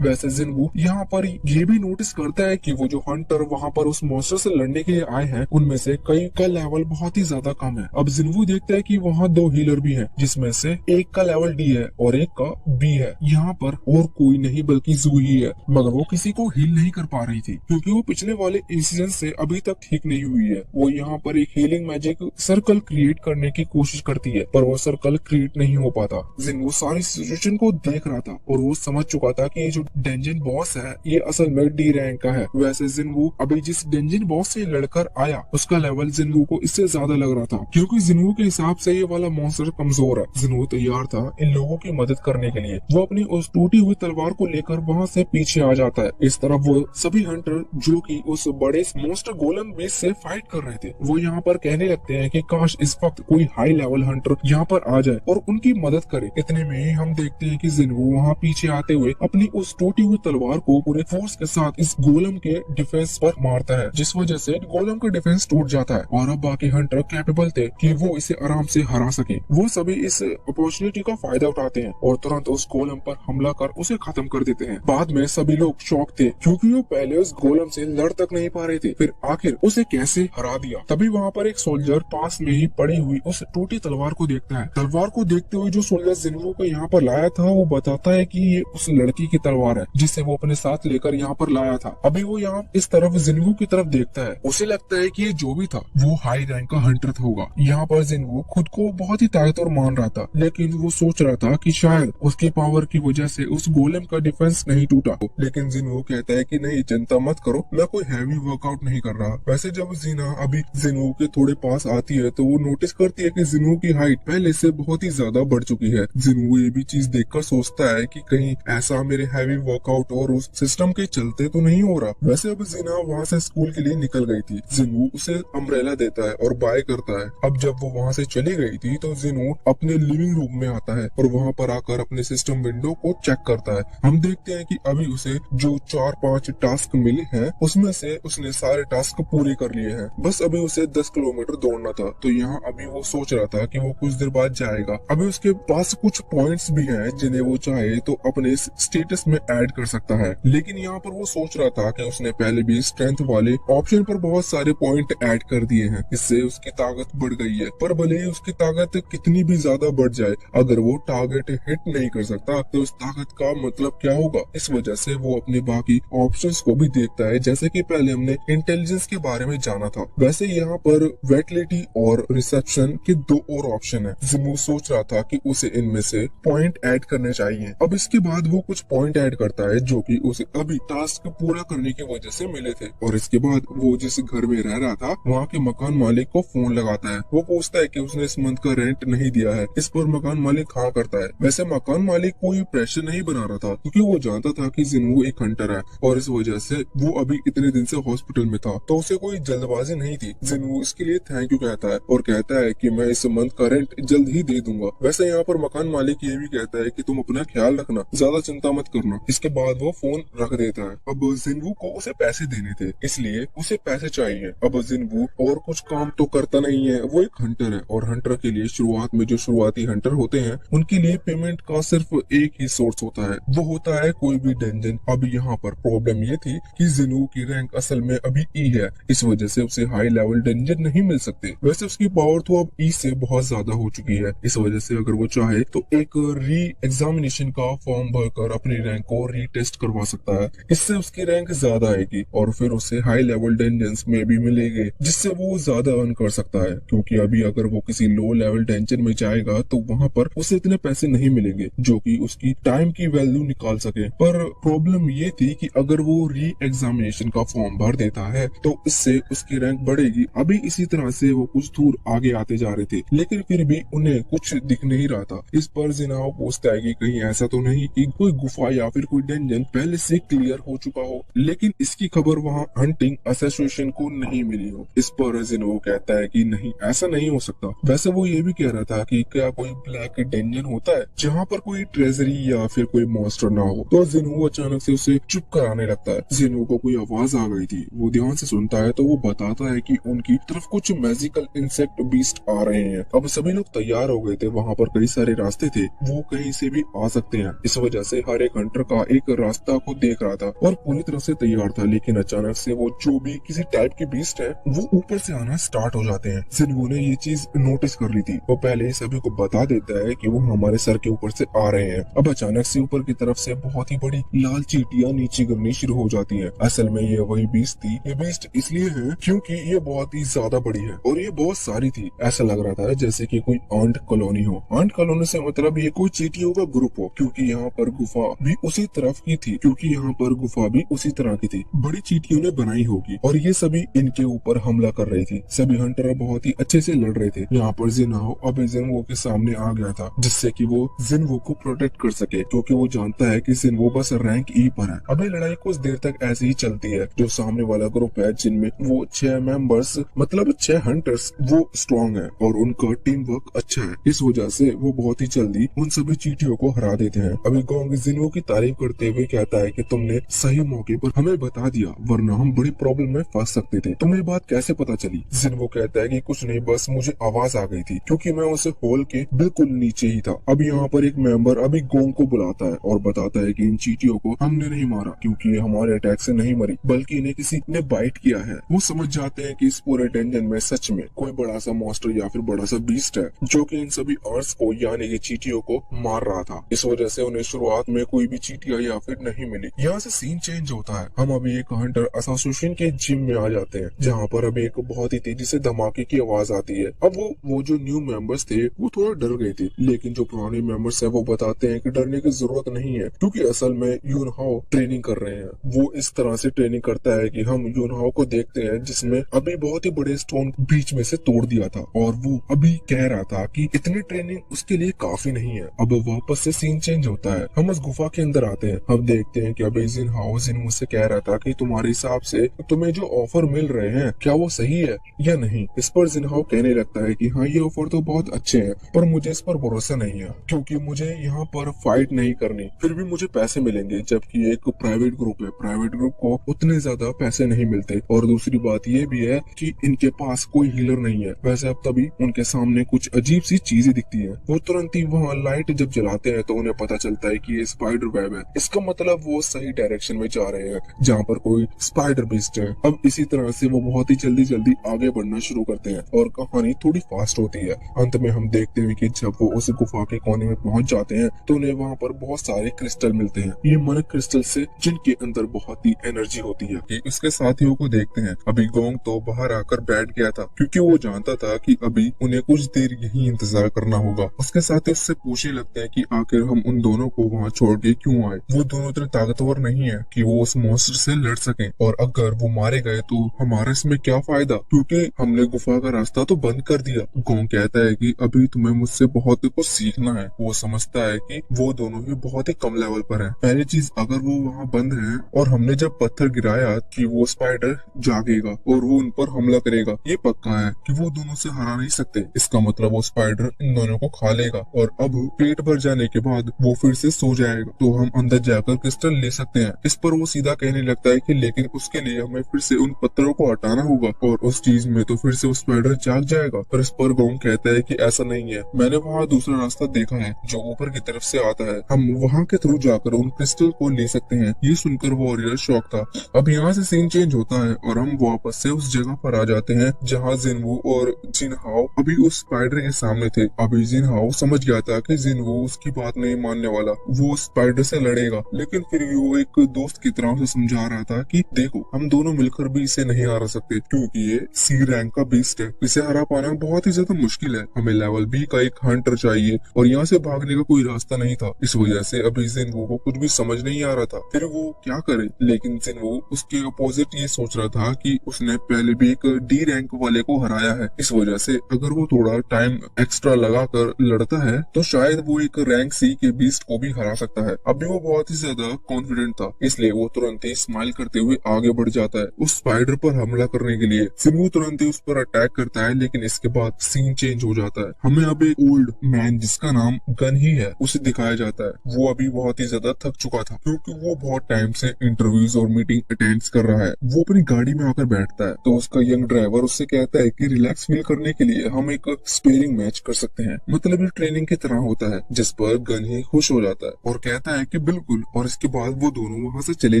Speaker 1: वैसे जिनवू यहाँ पर ये भी नोटिस करता है कि वो जो हंटर वहाँ पर उस मॉन्स्टर से लड़ने के लिए आए हैं उनमें से कई का लेवल बहुत ही ज्यादा कम है। अब जिनवू देखता है कि वहाँ दो हीलर भी हैं, जिसमें से एक का लेवल डी है और एक का बी है। यहाँ पर और कोई नहीं बल्कि जू ही है, मगर वो किसी को हील नहीं कर पा रही थी क्योंकि वो पिछले वाले इंसिडेंट से अभी तक ठीक नहीं हुई है। वो यहाँ पर एक हीलिंग मैजिक सर्कल क्रिएट करने की कोशिश करती है, पर वो सर्कल क्रिएट नहीं हो पाता। जिनवू सारी सिचुएशन को देख रहा था और वो समझ चुका था कि ये जो डंजन बॉस है ये असल में डी रैंक का है। वैसे जिनवू अभी जिस डंजन बॉस से लड़कर आया उसका लेवल जिनवू को इससे ज्यादा लग रहा था, क्योंकि जिनवू के हिसाब से ये वाला मॉन्स्टर कमजोर है। जिनवू तैयार था इन लोगों की मदद करने के लिए। वो अपनी उस टूटी हुई तलवार को लेकर वहाँ से पीछे आ जाता है। इस तरफ वो सभी हंटर जो कि उस बड़े मॉन्स्टर गोलम बेस उससे फाइट कर रहे थे। वो यहाँ पर कहने लगते हैं कि काश इस वक्त कोई हाई लेवल हंटर यहाँ पर आ जाए और उनकी मदद करे। इतने में ही हम देखते हैं कि जिन्वो वहाँ पीछे आते हुए अपनी उस टूटी हुई तलवार को पूरे फोर्स के साथ इस गोलम के डिफेंस पर मारता है, जिस वजह से गोलम का डिफेंस टूट जाता है और अब बाकी हंटर कैपेबल थे कि वो इसे आराम से हरा सके। वो सभी इस अपॉर्चुनिटी का फायदा उठाते हैं और तुरंत उस गोलम पर हमला कर उसे खत्म कर देते हैं। बाद में सभी लोग शॉक थे क्योंकि वो पहले उस गोलम से लड़ तक नहीं पा रहे थे, फिर आखिर उसे कैसे हरा दिया। तभी वहाँ पर एक सोल्जर पास में ही पड़ी हुई उस टूटी तलवार को देखता है। तलवार को देखते हुए जो सोल्जर जिन्वो को यहाँ पर लाया था वो बताता है कि ये उस लड़की की तलवार है जिसे वो अपने साथ लेकर यहाँ पर लाया था। अभी वो यहाँ इस तरफ जिन्वो की तरफ देखता है, उसे लगता है कि ये जो भी था वो हाई रैंक का हंटर होगा। यहाँ पर जिन्वो खुद को बहुत ही ताकतवर मान रहा था, लेकिन वो सोच रहा था कि शायद उसके पावर की वजह से उस गोलेम का डिफेंस नहीं टूटा। लेकिन जिन्वो कहता है कि नहीं, चिंता मत करो, मैं कोई हैवी वर्कआउट नहीं कर रहा। वैसे जब जीना अभी जिन्वो के थोड़े पास आती है तो वो नोटिस करती है कि जिन्वो की हाइट पहले से बहुत ही ज्यादा बढ़ चुकी है। जिन्वो ये भी चीज देखकर सोचता है कि कहीं ऐसा मेरे हैवी वर्कआउट और उस सिस्टम के चलते तो नहीं हो रहा। वैसे अब जीना वहाँ से स्कूल के लिए निकल गई थी। जिन्वो उसे अम्ब्रेला देता है और बाय करता है। अब जब वो वहाँ से चली गई थी तो जिन्वो अपने लिविंग रूम में आता है और वहाँ पर आकर अपने सिस्टम विंडो को चेक करता है। हम देखते हैं कि अभी उसे जो 4-5 टास्क मिले हैं उसमें से उसने सारे टास्क पूरे कर लिए हैं। बस अभी उसे 10 किलोमीटर दौड़ना था। तो यहाँ अभी वो सोच रहा था कि वो कुछ देर बाद जाएगा। अभी उसके पास कुछ पॉइंट्स भी हैं जिन्हें वो चाहे तो अपने स्टेटस में ऐड कर सकता है, लेकिन यहाँ पर वो सोच रहा था कि उसने पहले भी स्ट्रेंथ वाले ऑप्शन पर बहुत सारे पॉइंट ऐड कर दिए हैं, इससे उसकी ताकत बढ़ गई है। पर भले ही उसकी ताकत कितनी भी ज्यादा बढ़ जाए, अगर वो टारगेट हिट नहीं कर सकता तो उस ताकत का मतलब क्या होगा। इस वजह से वो अपने बाकी ऑप्शंस को भी देखता है, जैसे कि पहले हमने इंटेलिजेंस के बारे में जाना था। वैसे यहाँ पर वेटलिटी और रिसेप्शन के 2 और ऑप्शन है। जिन्वो सोच रहा था कि उसे इनमें से पॉइंट ऐड करने चाहिए। अब इसके बाद वो कुछ पॉइंट ऐड करता है जो कि उसे अभी टास्क पूरा करने की वजह से मिले थे। और इसके बाद वो जिस घर में रह रहा था वहाँ के मकान मालिक को फोन लगाता है। वो पूछता है कि उसने इस मंथ का रेंट नहीं दिया है। इस पर मकान मालिक हाँ करता है। वैसे मकान मालिक कोई प्रेशर नहीं बना रहा था क्योंकि वो जानता था कि जिन्वो एक हंटर है और इस वजह से वो अभी इतने दिन से हॉस्पिटल में था, तो उसे कोई जल्दबाजी नहीं थी। जिन्वो इसके लिए थैंक यू कहता है और कहता है कि मैं इस मंथ का रेंट जल्द ही दे दूंगा। वैसे यहाँ पर मकान मालिक ये भी कहता है कि तुम अपना ख्याल रखना, ज्यादा चिंता मत करना। इसके बाद वो फोन रख देता है। अब जिन्वो को उसे पैसे देने थे, इसलिए उसे पैसे चाहिए। अब जिन्वो और कुछ काम तो करता नहीं है, वो एक हंटर है और हंटर के लिए शुरुआत में जो शुरुआती हंटर होते हैं उनके लिए पेमेंट का सिर्फ एक ही सोर्स होता है, वो होता है कोई भी डंजन। अब यहाँ पर प्रॉब्लम ये थी कि जिन्वो की रैंक असल में अभी ई है, इस वजह से उसे हाई लेवल डंजन नहीं मिल सकते। वैसे उसकी पावर तो अब ई से बहुत ज्यादा हो चुकी है, इस वजह से अगर वो चाहे तो एक री एग्जामिनेशन का फॉर्म भरकर अपनी रैंक को रीटेस्ट करवा सकता है। इससे उसकी रैंक ज्यादा आएगी और फिर उसे हाई लेवल डंजन्स में भी मिलेंगे, जिससे वो ज्यादा अर्न कर सकता है। क्योंकि अभी अगर वो किसी लो लेवल डंजन में जाएगा तो वहाँ पर उसे इतने पैसे नहीं मिलेंगे जो कि उसकी टाइम की वैल्यू निकाल सके। पर प्रॉब्लम ये थी कि अगर वो री एग्जामिनेशन का फॉर्म भर देता है तो इससे उसकी रैंक बढ़ेगी। अभी इसी तरह से वो कुछ दूर आगे आते जा रहे थे, लेकिन फिर भी उन्हें कुछ दिख नहीं रहा था। इस पर जिनाओ पूछता है कि कहीं ऐसा तो नहीं कि कोई गुफा या फिर कोई डंजन पहले से क्लियर हो चुका हो, लेकिन इसकी खबर वहाँ हंटिंग एसोसिएशन को नहीं मिली हो। इस पर जिनाओ कहता है कि नहीं, ऐसा नहीं हो सकता। वैसे वो ये भी कह रहा था कि क्या कोई ब्लैक डंजन होता है जहाँ पर कोई ट्रेजरी या फिर कोई मॉन्स्टर ना हो। तो जिनाओ अचानक से उसे चुप कराने लगता है। जिनाओ को कोई आवाज आ गई थी, वो ध्यान से सुनता है तो वो बताता है कि उनकी तरफ कुछ मैजिकल इंसेक्ट बीस्ट आ रहे हैं। अब सभी लोग तैयार हो गए थे, वहाँ पर कई सारे रास्ते थे, वो कहीं से भी आ सकते हैं। इस वजह से हर एक हंटर का एक रास्ता को देख रहा था और पूरी तरह से तैयार था। लेकिन अचानक से वो जो भी किसी टाइप की बीस्ट है वो ऊपर से आना स्टार्ट हो जाते हैं। जिन्वो ने ये चीज नोटिस कर ली थी। वो पहले ही सभी को बता देता है कि वो हमारे सर के ऊपर से आ रहे हैं। अब अचानक से ऊपर की तरफ से बहुत ही बड़ी लाल चींटियां नीचे गिरनी शुरू हो जाती है। असल में ये वही बीस्ट थी। ये बीस्ट इसलिए है क्योंकि ये बहुत ही ज्यादा बड़ी है और ये बहुत सारी थी। ऐसा लग रहा था जैसे कि कोई आंट कॉलोनी हो। आंट कॉलोनी से मतलब ये कोई चींटियों का ग्रुप हो, क्योंकि यहाँ पर गुफा भी उसी तरफ की थी, क्योंकि यहाँ पर गुफा भी उसी तरह की थी। बड़ी चींटियों ने बनाई होगी और ये सभी इनके ऊपर हमला कर रही थी। सभी हंटर बहुत ही अच्छे से लड़ रहे थे। यहाँ पर जिनाओ अभी जिन्वो के सामने आ गया था, जिससे कि वो जिन्वो को प्रोटेक्ट कर सके, क्योंकि वो जानता है कि जिन्वो बस रैंक ई पर है। अभी लड़ाई कुछ देर तक ऐसे ही चलती है। जो सामने वाला ग्रुप है जिनमें वो 6 मेंबर्स मतलब 6 हंटर्स वो स्ट्रॉन्ग है और उनका टीम वर्क अच्छा है। इस वजह से वो बहुत ही जल्दी उन सभी चींटियों को हरा देते हैं। अभी गोंग जिन्हो की तारीफ करते हुए कहता है कि तुमने सही मौके पर हमें बता दिया, वरना हम बड़ी प्रॉब्लम में फंस सकते थे। तुम्हें ये बात कैसे पता चली? जिन्हो कहता है कि कुछ नहीं, बस मुझे आवाज आ गई थी क्योंकि मैं उसे होल के बिल्कुल नीचे ही था। अब यहाँ पर एक मेंबर अभी गोंग को बुलाता है और बताता है कि इन चींटियों को हमने नहीं मारा क्योंकि ये हमारे अटैक से नहीं मरी, बल्कि इन्हें किसी ने बाइट किया है। वो समझ जाते हैं कि इस पूरे डेंजन में सच में कोई बड़ा सा मॉन्स्टर या फिर बड़ा सा बीस्ट है जो कि इन सभी अर्थ को यानी कि चींटियों को मार रहा था। इस वजह से उन्हें शुरुआत में कोई भी चींटियां या फिर नहीं मिली। यहाँ से सीन चेंज होता है। हम अभी एक हंटर एसोसिएशन के जिम में आ जाते हैं जहाँ पर अभी एक बहुत ही तेजी से धमाके की आवाज आती है। अब वो जो न्यू मेंबर्स थे वो थोड़ा डर गए थे, लेकिन जो पुराने मेंबर्स है वो बताते हैं कि डरने की जरूरत नहीं है क्योंकि असल में यूनहाओ ट्रेनिंग कर रहे हैं। वो इस तरह से ट्रेनिंग करता है कि हम यूनहाओ को देखते हैं जिसमें अभी बहुत ही बड़े स्टोन बीच में से तोड़ दिया था और वो अभी कह रहा था कि इतनी ट्रेनिंग उसके लिए काफी नहीं है। अब वापस से सीन चेंज होता है। हम उस गुफा के अंदर आते हैं। हम देखते हैं कि अभी जिनहाओ जिन्हो से कह रहा था कि तुम्हारे हिसाब से तुम्हें जो ऑफर मिल रहे हैं क्या वो सही है या नहीं। इस पर जिनहाओ कहने लगता है कि हाँ ये ऑफर तो बहुत अच्छे हैं पर मुझे इस पर भरोसा नहीं है क्योंकि मुझे यहाँ पर फाइट नहीं करनी, फिर भी मुझे पैसे मिलेंगे, जबकि एक प्राइवेट ग्रुप है, प्राइवेट ग्रुप को उतने ज्यादा पैसे नहीं मिलते। और दूसरी बात ये भी है कि इनके पास कोई हीलर नहीं है। वैसे अब तभी उनके सामने कुछ अजीब सी चीजें दिखती है। वो तुरंत ही वहाँ लाइट जब जलाते हैं तो उन्हें पता चलता है कि ये स्पाइडर वेब है। इसका मतलब वो सही डायरेक्शन में जा रहे हैं जहाँ पर कोई स्पाइडर बीस्ट है। अब इसी तरह से वो बहुत ही जल्दी जल्दी आगे बढ़ना शुरू करते हैं और कहानी थोड़ी फास्ट होती है। अंत में हम देखते हैं कि जब वो उस गुफा के कोने में पहुंच जाते हैं तो उन्हें वहाँ पर बहुत सारे क्रिस्टल मिलते हैं। ये मन क्रिस्टल से जिनके अंदर बहुत ही एनर्जी होती है। कि उसके साथियों को देखते हैं। अभी गोंग तो बाहर आकर बैठ गया था क्योंकि वो जानता था कि अभी उन्हें कुछ देर यही इंतजार करना होगा। उसके साथी उससे पूछने लगते हैं कि आखिर हम उन दोनों को वहाँ छोड़ के क्यों आए। वो दोनों इतने ताकतवर नहीं है कि वो उस मॉन्स्टर से लड़ सकें और अगर वो मारे गए तो हमारा इसमें क्या फायदा क्योंकि हमने गुफा का रास्ता तो बंद कर दिया। गोंग कहता है कि अभी तुम्हें मुझसे बहुत कुछ सीखना है। वो समझता है कि वो दोनों ही बहुत ही कम लेवल पर हैं। पहली चीज, अगर वो वहाँ बंद है और हमने जब पत्थर गिराया कि वो स्पाइडर जागेगा और वो उन पर हमला करेगा, ये पक्का है कि वो दोनों से हरा नहीं सकते। इसका मतलब वो स्पाइडर इन दोनों को खा लेगा और अब पेट भर जाने के बाद वो फिर से सो जाएगा तो हम अंदर जाकर क्रिस्टल ले सकते हैं। इस पर वो सीधा कहने लगता है कि लेकिन उसके लिए हमें फिर से उन पत्थरों को हटाना होगा और उस चीज में तो फिर से वो स्पाइडर जाग जाएगा। पर इस पर गोंग कहता है कि ऐसा नहीं है, मैंने वहाँ दूसरा रास्ता देखा है जो ऊपर की तरफ से आता है, हम वहाँ के थ्रू जाकर उन क्रिस्टल को ले सकते हैं। ये सुनकर वॉरियर शॉक था। अब यहाँ से सीन चेंज होता है और हम वापस से उस जगह पर आ जाते हैं जहाँ जिनवू और जिनहाओ अभी उस स्पाइडर के सामने थे। अभी जिनहाओ समझ गया था कि जिनवू उसकी बात नहीं मानने वाला, वो स्पाइडर से लड़ेगा, लेकिन फिर भी वो एक दोस्त की तरह से समझा रहा था कि देखो हम दोनों मिलकर भी इसे नहीं हरा सकते क्योंकि ये सी रैंक का बीस्ट है, इसे हरा पाना बहुत ही ज्यादा मुश्किल है। हमें लेवल बी का एक हंटर चाहिए और यहाँ से भागने का कोई रास्ता नहीं था। इस वजह से अभी जिनवू को कुछ भी समझ नहीं आ रहा था फिर वो क्या करे। लेकिन जिनवू उसके अपोजिट ये सोच रहा था कि उसने पहले भी एक डी रैंक वाले को हराया है, इस वजह से अगर वो थोड़ा टाइम एक्स्ट्रा लगाकर लड़ता है तो शायद वो एक रैंक सी के बीस्ट को भी हरा सकता है। अभी वो बहुत ही ज्यादा कॉन्फिडेंट था, इसलिए वो तुरंत ही स्माइल करते हुए आगे बढ़ जाता है उस स्पाइडर पर हमला करने के लिए। जिनवू तुरंत ही उस पर अटैक करता है, लेकिन इसके बाद सीन चेंज हो जाता है। हमें अब एक ओल्ड मैन जिसका नाम गन ही है उसे दिखाया जाता है। वो अभी बहुत ही ज्यादा थक चुका था क्योंकि वो बहुत टाइम से इंटरव्यूज और मीटिंग अटेंड कर रहा है। वो अपनी गाड़ी में आकर बैठता है तो उसका यंग ड्राइवर उससे कहता है कि रिलैक्स फील करने के लिए हम एक स्पेयरिंग मैच कर सकते हैं, मतलब ये ट्रेनिंग की तरह होता है। जिस पर गन ही खुश हो जाता है और कहता है कि बिल्कुल, और इसके बाद वो दोनों वहाँ से चले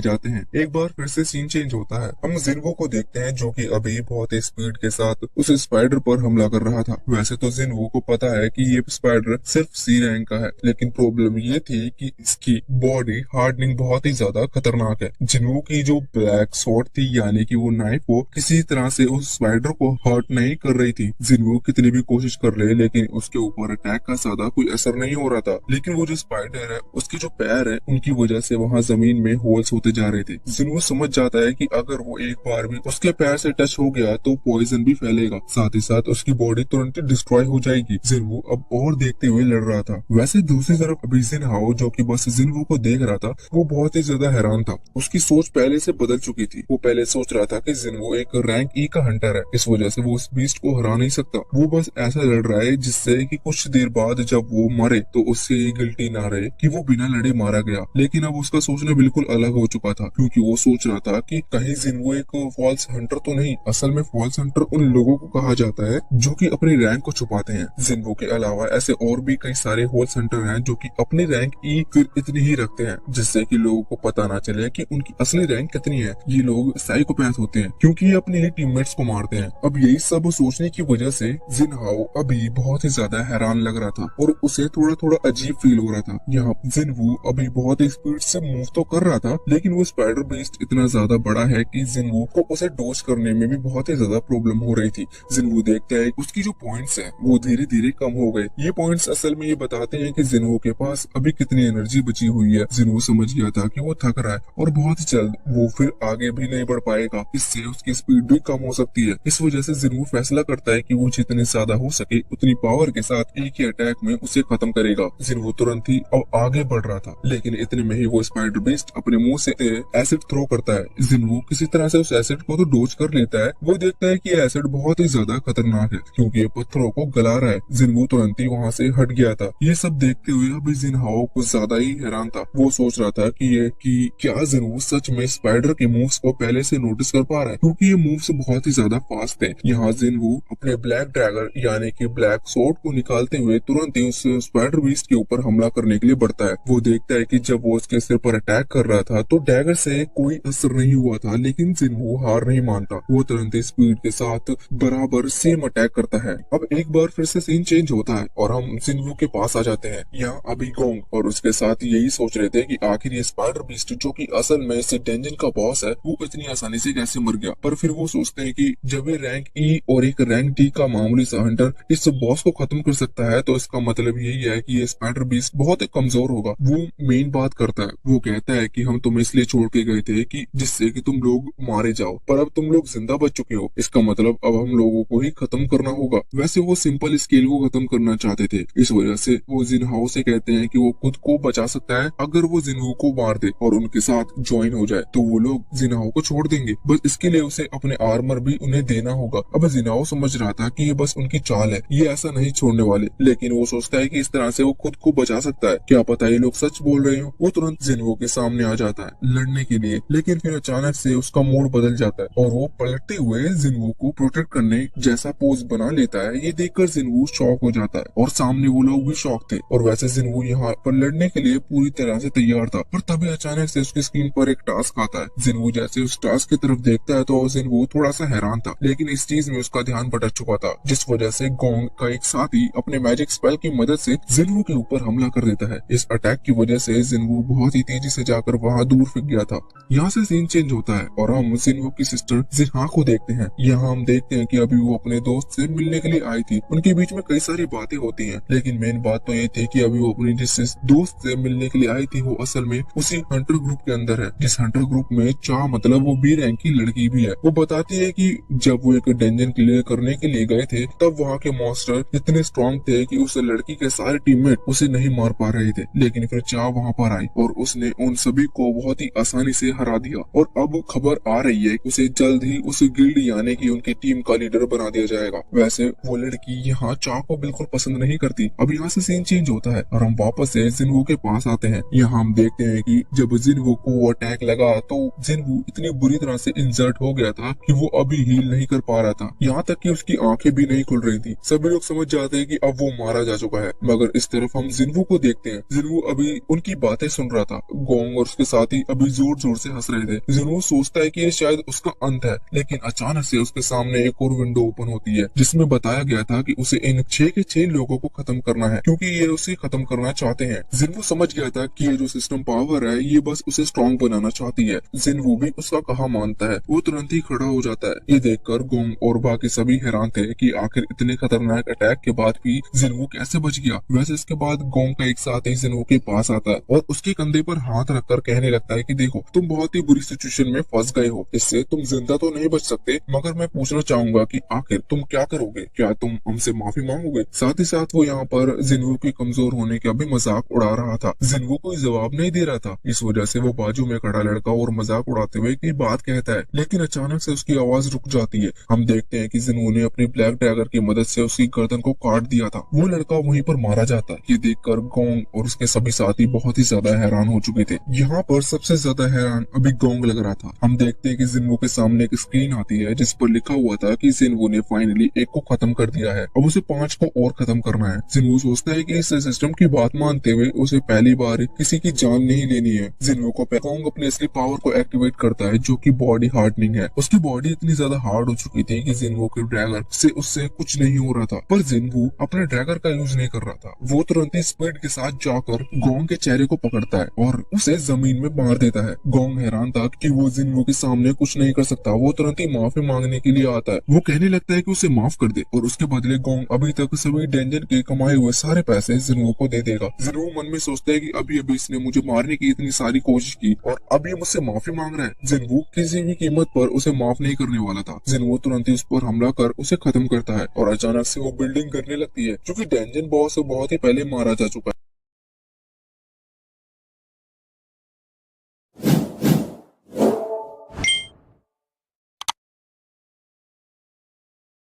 Speaker 1: जाते हैं। एक बार फिर से सीन चेंज होता है। हम जिनवू को देखते हैं जो कि अभी बहुत ही स्पीड के साथ उस स्पाइडर पर हमला कर रहा था। वैसे तो जिनवू को पता है कि ये स्पाइडर सिर्फ सी रैंक का है, लेकिन प्रॉब्लम ये थी कि इसकी बॉडी हार्डनिंग बहुत ही ज्यादा खतरनाक है। जिनवू की जो ब्लैक स्वॉर्ड थी यानी कि वो नाइफ वो किसी तरह से उस स्पाइडर को हर्ट नहीं कर रही थी। जिनवू कितनी भी कोशिश कर ले लेकिन उसके ऊपर अटैक का ज्यादा कोई असर नहीं हो रहा था। लेकिन वो जो स्पाइडर है उसके जो पैर है उनकी वजह से वहाँ जमीन में होल्स होते जा रहे थे। जिनवू समझ जाता है कि अगर वो एक बार भी उसके पैर से टच हो गया तो पॉइजन भी फैलेगा, साथ ही साथ उसकी बॉडी तुरंत डिस्ट्रॉय हो जाएगी। जिनवू अब और देखते हुए लड़ रहा था। वैसे दूसरी तरफ अभी जिनहाओ जो कि बस जिनवू को देख रहा था वो बहुत ही ज्यादा हैरान था। उसकी सोच पहले से बदल चुकी थी। वो पहले सोच रहा था कि जिन्वो एक रैंक ई का हंटर है, इस वजह से वो उस बीस्ट को हरा नहीं सकता। वो बस ऐसा लड़ रहा है जिससे कि कुछ देर बाद जब वो मरे तो उससे ये गिल्टी ना रहे कि वो बिना लड़े मारा गया। लेकिन अब उसका सोचना बिल्कुल अलग हो चुका था, क्योंकि वो सोच रहा था कि कहीं जिन्वो एक फॉल्स हंटर तो नहीं। असल में फॉल्स हंटर उन लोगों को कहा जाता है जो कि अपनी रैंक को छुपाते हैं। जिन्वो के अलावा ऐसे और भी कई सारे फॉल्स हंटर हैं जो कि अपनी रैंक ई फिर इतनी ही रखते हैं जिससे कि लोगों को पता ना चले कि उनकी असली रैंक कितनी है। ये लोग साइकोपैथ होते हैं क्योंकि ये अपने ही टीममेट्स को मारते हैं। अब यही सब सोचने की वजह से जिन हाओ अभी बहुत ही ज्यादा हैरान लग रहा था और उसे थोड़ा थोड़ा अजीब फील हो रहा था। यहाँ जिनवू अभी बहुत ही स्पीड से मूव तो कर रहा था, लेकिन वो स्पाइडर बीस्ट इतना ज्यादा बड़ा है कि जिनवू को उसे डॉज करने में भी बहुत ही ज्यादा प्रॉब्लम हो रही थी। जिनवू देखता है उसकी जो पॉइंट्स हैं वो धीरे धीरे कम हो गए। ये पॉइंट्स असल में ये बताते हैं कि जिनवू के पास अभी कितनी एनर्जी बची हुई है। जिनवू समझ गया था कि वो थक रहा है और बहुत ही जल्द वो फिर आगे भी नहीं बढ़ पाएगा, इससे उसकी स्पीड भी कम हो सकती है। इस वजह से जिनवू फैसला करता है कि वो जितने ज्यादा हो सके उतनी पावर के साथ एक ही अटैक में उसे खत्म करेगा। जिनवू तुरंत ही अब आगे बढ़ रहा था, लेकिन इतने में ही वो स्पाइडर बीस्ट अपने मुंह से एसिड थ्रो करता है। जिनवू किसी तरह से उस एसिड को तो डोज कर लेता है। वो देखता है कि ये एसिड बहुत ही ज्यादा खतरनाक है क्योंकि ये पत्थरों को गला रहा है। जिनवू तुरंत ही वहाँ से हट गया था। ये सब देखते हुए अभी जिनहाओ कुछ ज्यादा ही हैरान था। वो सोच रहा था कि क्या जिनवू सच में स्पाइडर के मूव्स को पहले से नोटिस कर पा रहा है, क्योंकि ये मूव्स बहुत ही ज्यादा फास्ट थे। यहाँ जिनवू अपने ब्लैक ड्रैगर यानी कि ब्लैक सोर्ड को निकालते हुए तुरंत ही उस स्पाइडर बीस्ट के ऊपर हमला करने के लिए बढ़ता है। वो देखता है कि जब वो उसके सिर पर अटैक कर रहा था तो डैगर से कोई असर नहीं हुआ था, लेकिन जिनवू हार नहीं मानता। वो तुरंत ही स्पीड के साथ बराबर सेम अटैक करता है। अब एक बार फिर से सीन चेंज होता है और हम जिनवू के पास आ जाते हैं। यहाँ अभी गोंग और उसके साथ यही सोच रहे थे कि आखिर ये स्पाइडर बीस्ट जो कि असल में इस डेंजन का बॉस है वो इतनी आसानी से कैसे मर गया। पर फिर वो सोचते हैं कि जब ये रैंक ई और एक रैंक डी का मामूली सा हंटर इस बॉस को खत्म कर सकता है तो इसका मतलब यही है कि ये स्पाइडर बीस्ट बहुत ही कमजोर होगा। वो मेन बात करता है, वो कहता है कि हम तुम्हें इसलिए छोड़ के गए थे कि जिससे कि तुम लोग मारे जाओ, पर अब तुम लोग जिंदा बच चुके हो। इसका मतलब अब हम लोगों को ही खत्म करना होगा। वैसे वो सिंपल स्केल को खत्म करना चाहते थे, इस वजह से वो जिनहाओ से कहते हैं कि वो खुद को बचा सकता है अगर वो जिनहू को मार दे और उनके साथ ज्वाइन हो जाए तो वो लोग जिनहाओ को छोड़ देंगे। बस इसके लिए उसे अपने आर्मर भी उन्हें देना होगा। अब जिनहाओ समझ रहा था कि ये बस उनकी चाल है, ये ऐसा नहीं छोड़ने वाले, लेकिन वो सोचता है कि इस तरह से वो खुद को बचा सकता है। क्या पता ये लोग सच बोल रहे हो। वो तुरंत जिनहू के सामने आ जाता है लड़ने के लिए, लेकिन फिर अचानक से उसका मूड बदल जाता है और वो पलटते हुए जिनहू को प्रोटेक्ट करने जैसा पोज बना लेता है। ये देखकर जिनहू शॉक हो जाता है और सामने वो लोग भी शॉक थे। और वैसे जिनहू यहाँ पर लड़ने के लिए पूरी तरह से तैयार था, पर तभी अचानक से उसकी स्क्रीन पर एक टास्क आता है। जिनहू जैसे उस टास्क की तरफ देखता है तो जिनहू थोड़ा सा हैरान था, लेकिन इस चीज में उसका ध्यान भटक चुका था, जिस वजह से गोंग का एक साथी अपने मैजिक स्पेल की मदद से जिनहू के ऊपर हमला कर देता है। इस अटैक की वजह से जिनहू बहुत ही तेजी से जाकर वहाँ दूर फेंक गया था। यहाँ से सीन चेंज होता है और हम जिनहू की सिस्टर जिन्हा को देखते हैं। यहाँ हम देखते हैं कि अभी वो अपने दोस्त से मिलने के लिए आई थी। उनके बीच में कई सारी बातें होती हैं, लेकिन मेन बात तो ये थी कि अभी वो अपनी जिस दोस्त से मिलने के लिए आई थी वो असल में उसी हंटर ग्रुप के अंदर है, जिस हंटर ग्रुप में चा मतलब वो बी रैंक की लड़की भी है। वो बताती है कि जब वो एक डेंजन क्लियर करने के लिए गए थे तब वहाँ के मॉन्स्टर इतने स्ट्रॉन्ग थे कि उस लड़की के सारे टीममेट उसे नहीं मार पा रहे थे, लेकिन फिर चा वहाँ पर आई और उसने उन सभी को बहुत ही आसानी से हरा दिया। और अब खबर आ रही है कि उसे जल्द ही उस गिल्ड यानी कि उनकी टीम का लीडर बना दिया जाएगा। वैसे वो लड़की यहाँ चा को बिल्कुल पसंद नहीं करती। अब यहाँ से सीन चेंज होता है और हम वापस से जिनवू के पास आते हैं। यहाँ हम देखते हैं कि जब जिनवू को वो अटैक लगा तो जिनवू इतनी बुरी तरह से इंजर्ड हो गया था कि वो अभी हील नहीं कर पा रहा था, यहाँ तक कि उसकी आंखें भी नहीं खुल रही थी। सभी लोग समझ जाते हैं कि अब वो मारा जा चुका है, मगर इस तरफ हम जिनवू को देखते हैं। जिनवू अभी उनकी बातें सुन रहा था। गोंग और उसके साथी अभी जोर जोर से हंस रहे थे। जिनवू सोचता है कि ये शायद उसका अंत है, लेकिन अचानक से उसके सामने एक और विंडो ओपन होती है जिसमें बताया गया था कि उसे इन 6 के 6 लोगों को खत्म करना है, क्योंकि ये उसे खत्म करना चाहते हैं। जिनवू समझ गया था कि ये जो सिस्टम पावर है ये बस उसे स्ट्रॉन्ग बनाना चाहती है। जिनवू भी उसका कहा मानता है। वो तुरंत ही खड़ा हो जाता है। ये देखकर गोंग और बाकी सभी हैरान थे कि आखिर इतने खतरनाक अटैक के बाद भी जिनवू कैसे बच गया। वैसे इसके बाद गोंग का एक साथी जिनवू के पास आता है और उसके कंधे पर हाथ रखकर कहने लगता है कि देखो तुम बहुत ही बुरी सिचुएशन में फंस गए हो, इससे तुम जिंदा तो नहीं बच सकते, मगर मैं पूछना चाहूंगा कि आखिर तुम क्या करोगे, क्या तुम हमसे माफी मांगोगे। साथ ही साथ वो यहाँ पर जिनवू के कमजोर होने का भी मजाक उड़ा रहा था। जिनवू कोई जवाब नहीं दे रहा था, इस वजह से वो बाजू में खड़ा लड़का और मजाक उड़ाते हुए की बात कहता है, लेकिन अचानक से उसकी आवाज रुक जाती है। हम देखते हैं कि जिन्हों ने अपनी ब्लैक डैगर की मदद से उसकी गर्दन को काट दिया था। वो लड़का वहीं पर मारा जाता है। ये देखकर गोंग और उसके सभी साथी बहुत ही ज्यादा हैरान हो चुके थे। यहाँ पर सबसे ज्यादा हैरान अभी गोंग लग रहा था। हम देखते हैं कि जिन्हो के सामने एक स्क्रीन आती है जिस पर लिखा हुआ था कि जिन्हो ने फाइनली एक को खत्म कर दिया है, अब उसे 5 को और खत्म करना है। जिन्हो सोचता है कि इस सिस्टम की बात मानते हुए उसे पहली बार किसी की जान नहीं लेनी है। जिन्हो को गोंग अपने असली पावर को एक्टिवेट करता है जो कि बॉडी हार्डनिंग है। उसकी बॉडी इतनी ज्यादा हार्ड हो चुकी थी कि जिन्हो के ड्रैगर से उससे कुछ नहीं हो रहा था, पर जिन्हो अपने ड्रैगर का यूज नहीं कर रहा था। वो तुरंत ही स्पीड के साथ जाकर गोंग के चेहरे को पकड़ता है और उसे जमीन में मार देता है। गोंग हैरान था कि वो जिन्हो के सामने कुछ नहीं कर सकता। वो तुरंत ही माफी मांगने के लिए आता है। वो कहने लगता है कि उसे माफ कर दे और उसके बदले गोंग अभी तक सभी डेंजन के कमाए हुए सारे पैसे जिन्हो को दे देगा। जिन्हो मन में सोचता है कि अभी अभी इसने मुझे मारने की इतनी सारी कोशिश की और अब ये मुझसे माफी मांग रहा है। जिन्हो किसी भी कीमत पर उसे माफ नहीं करने वाला था। जिन्हो तुरंत ही उस पर हमला कर उसे खत्म करता है और अचानक से वो बिल्डिंग गिरने लगती है क्योंकि डेंजन बॉस बहुत ही पहले मारा जा चुका है।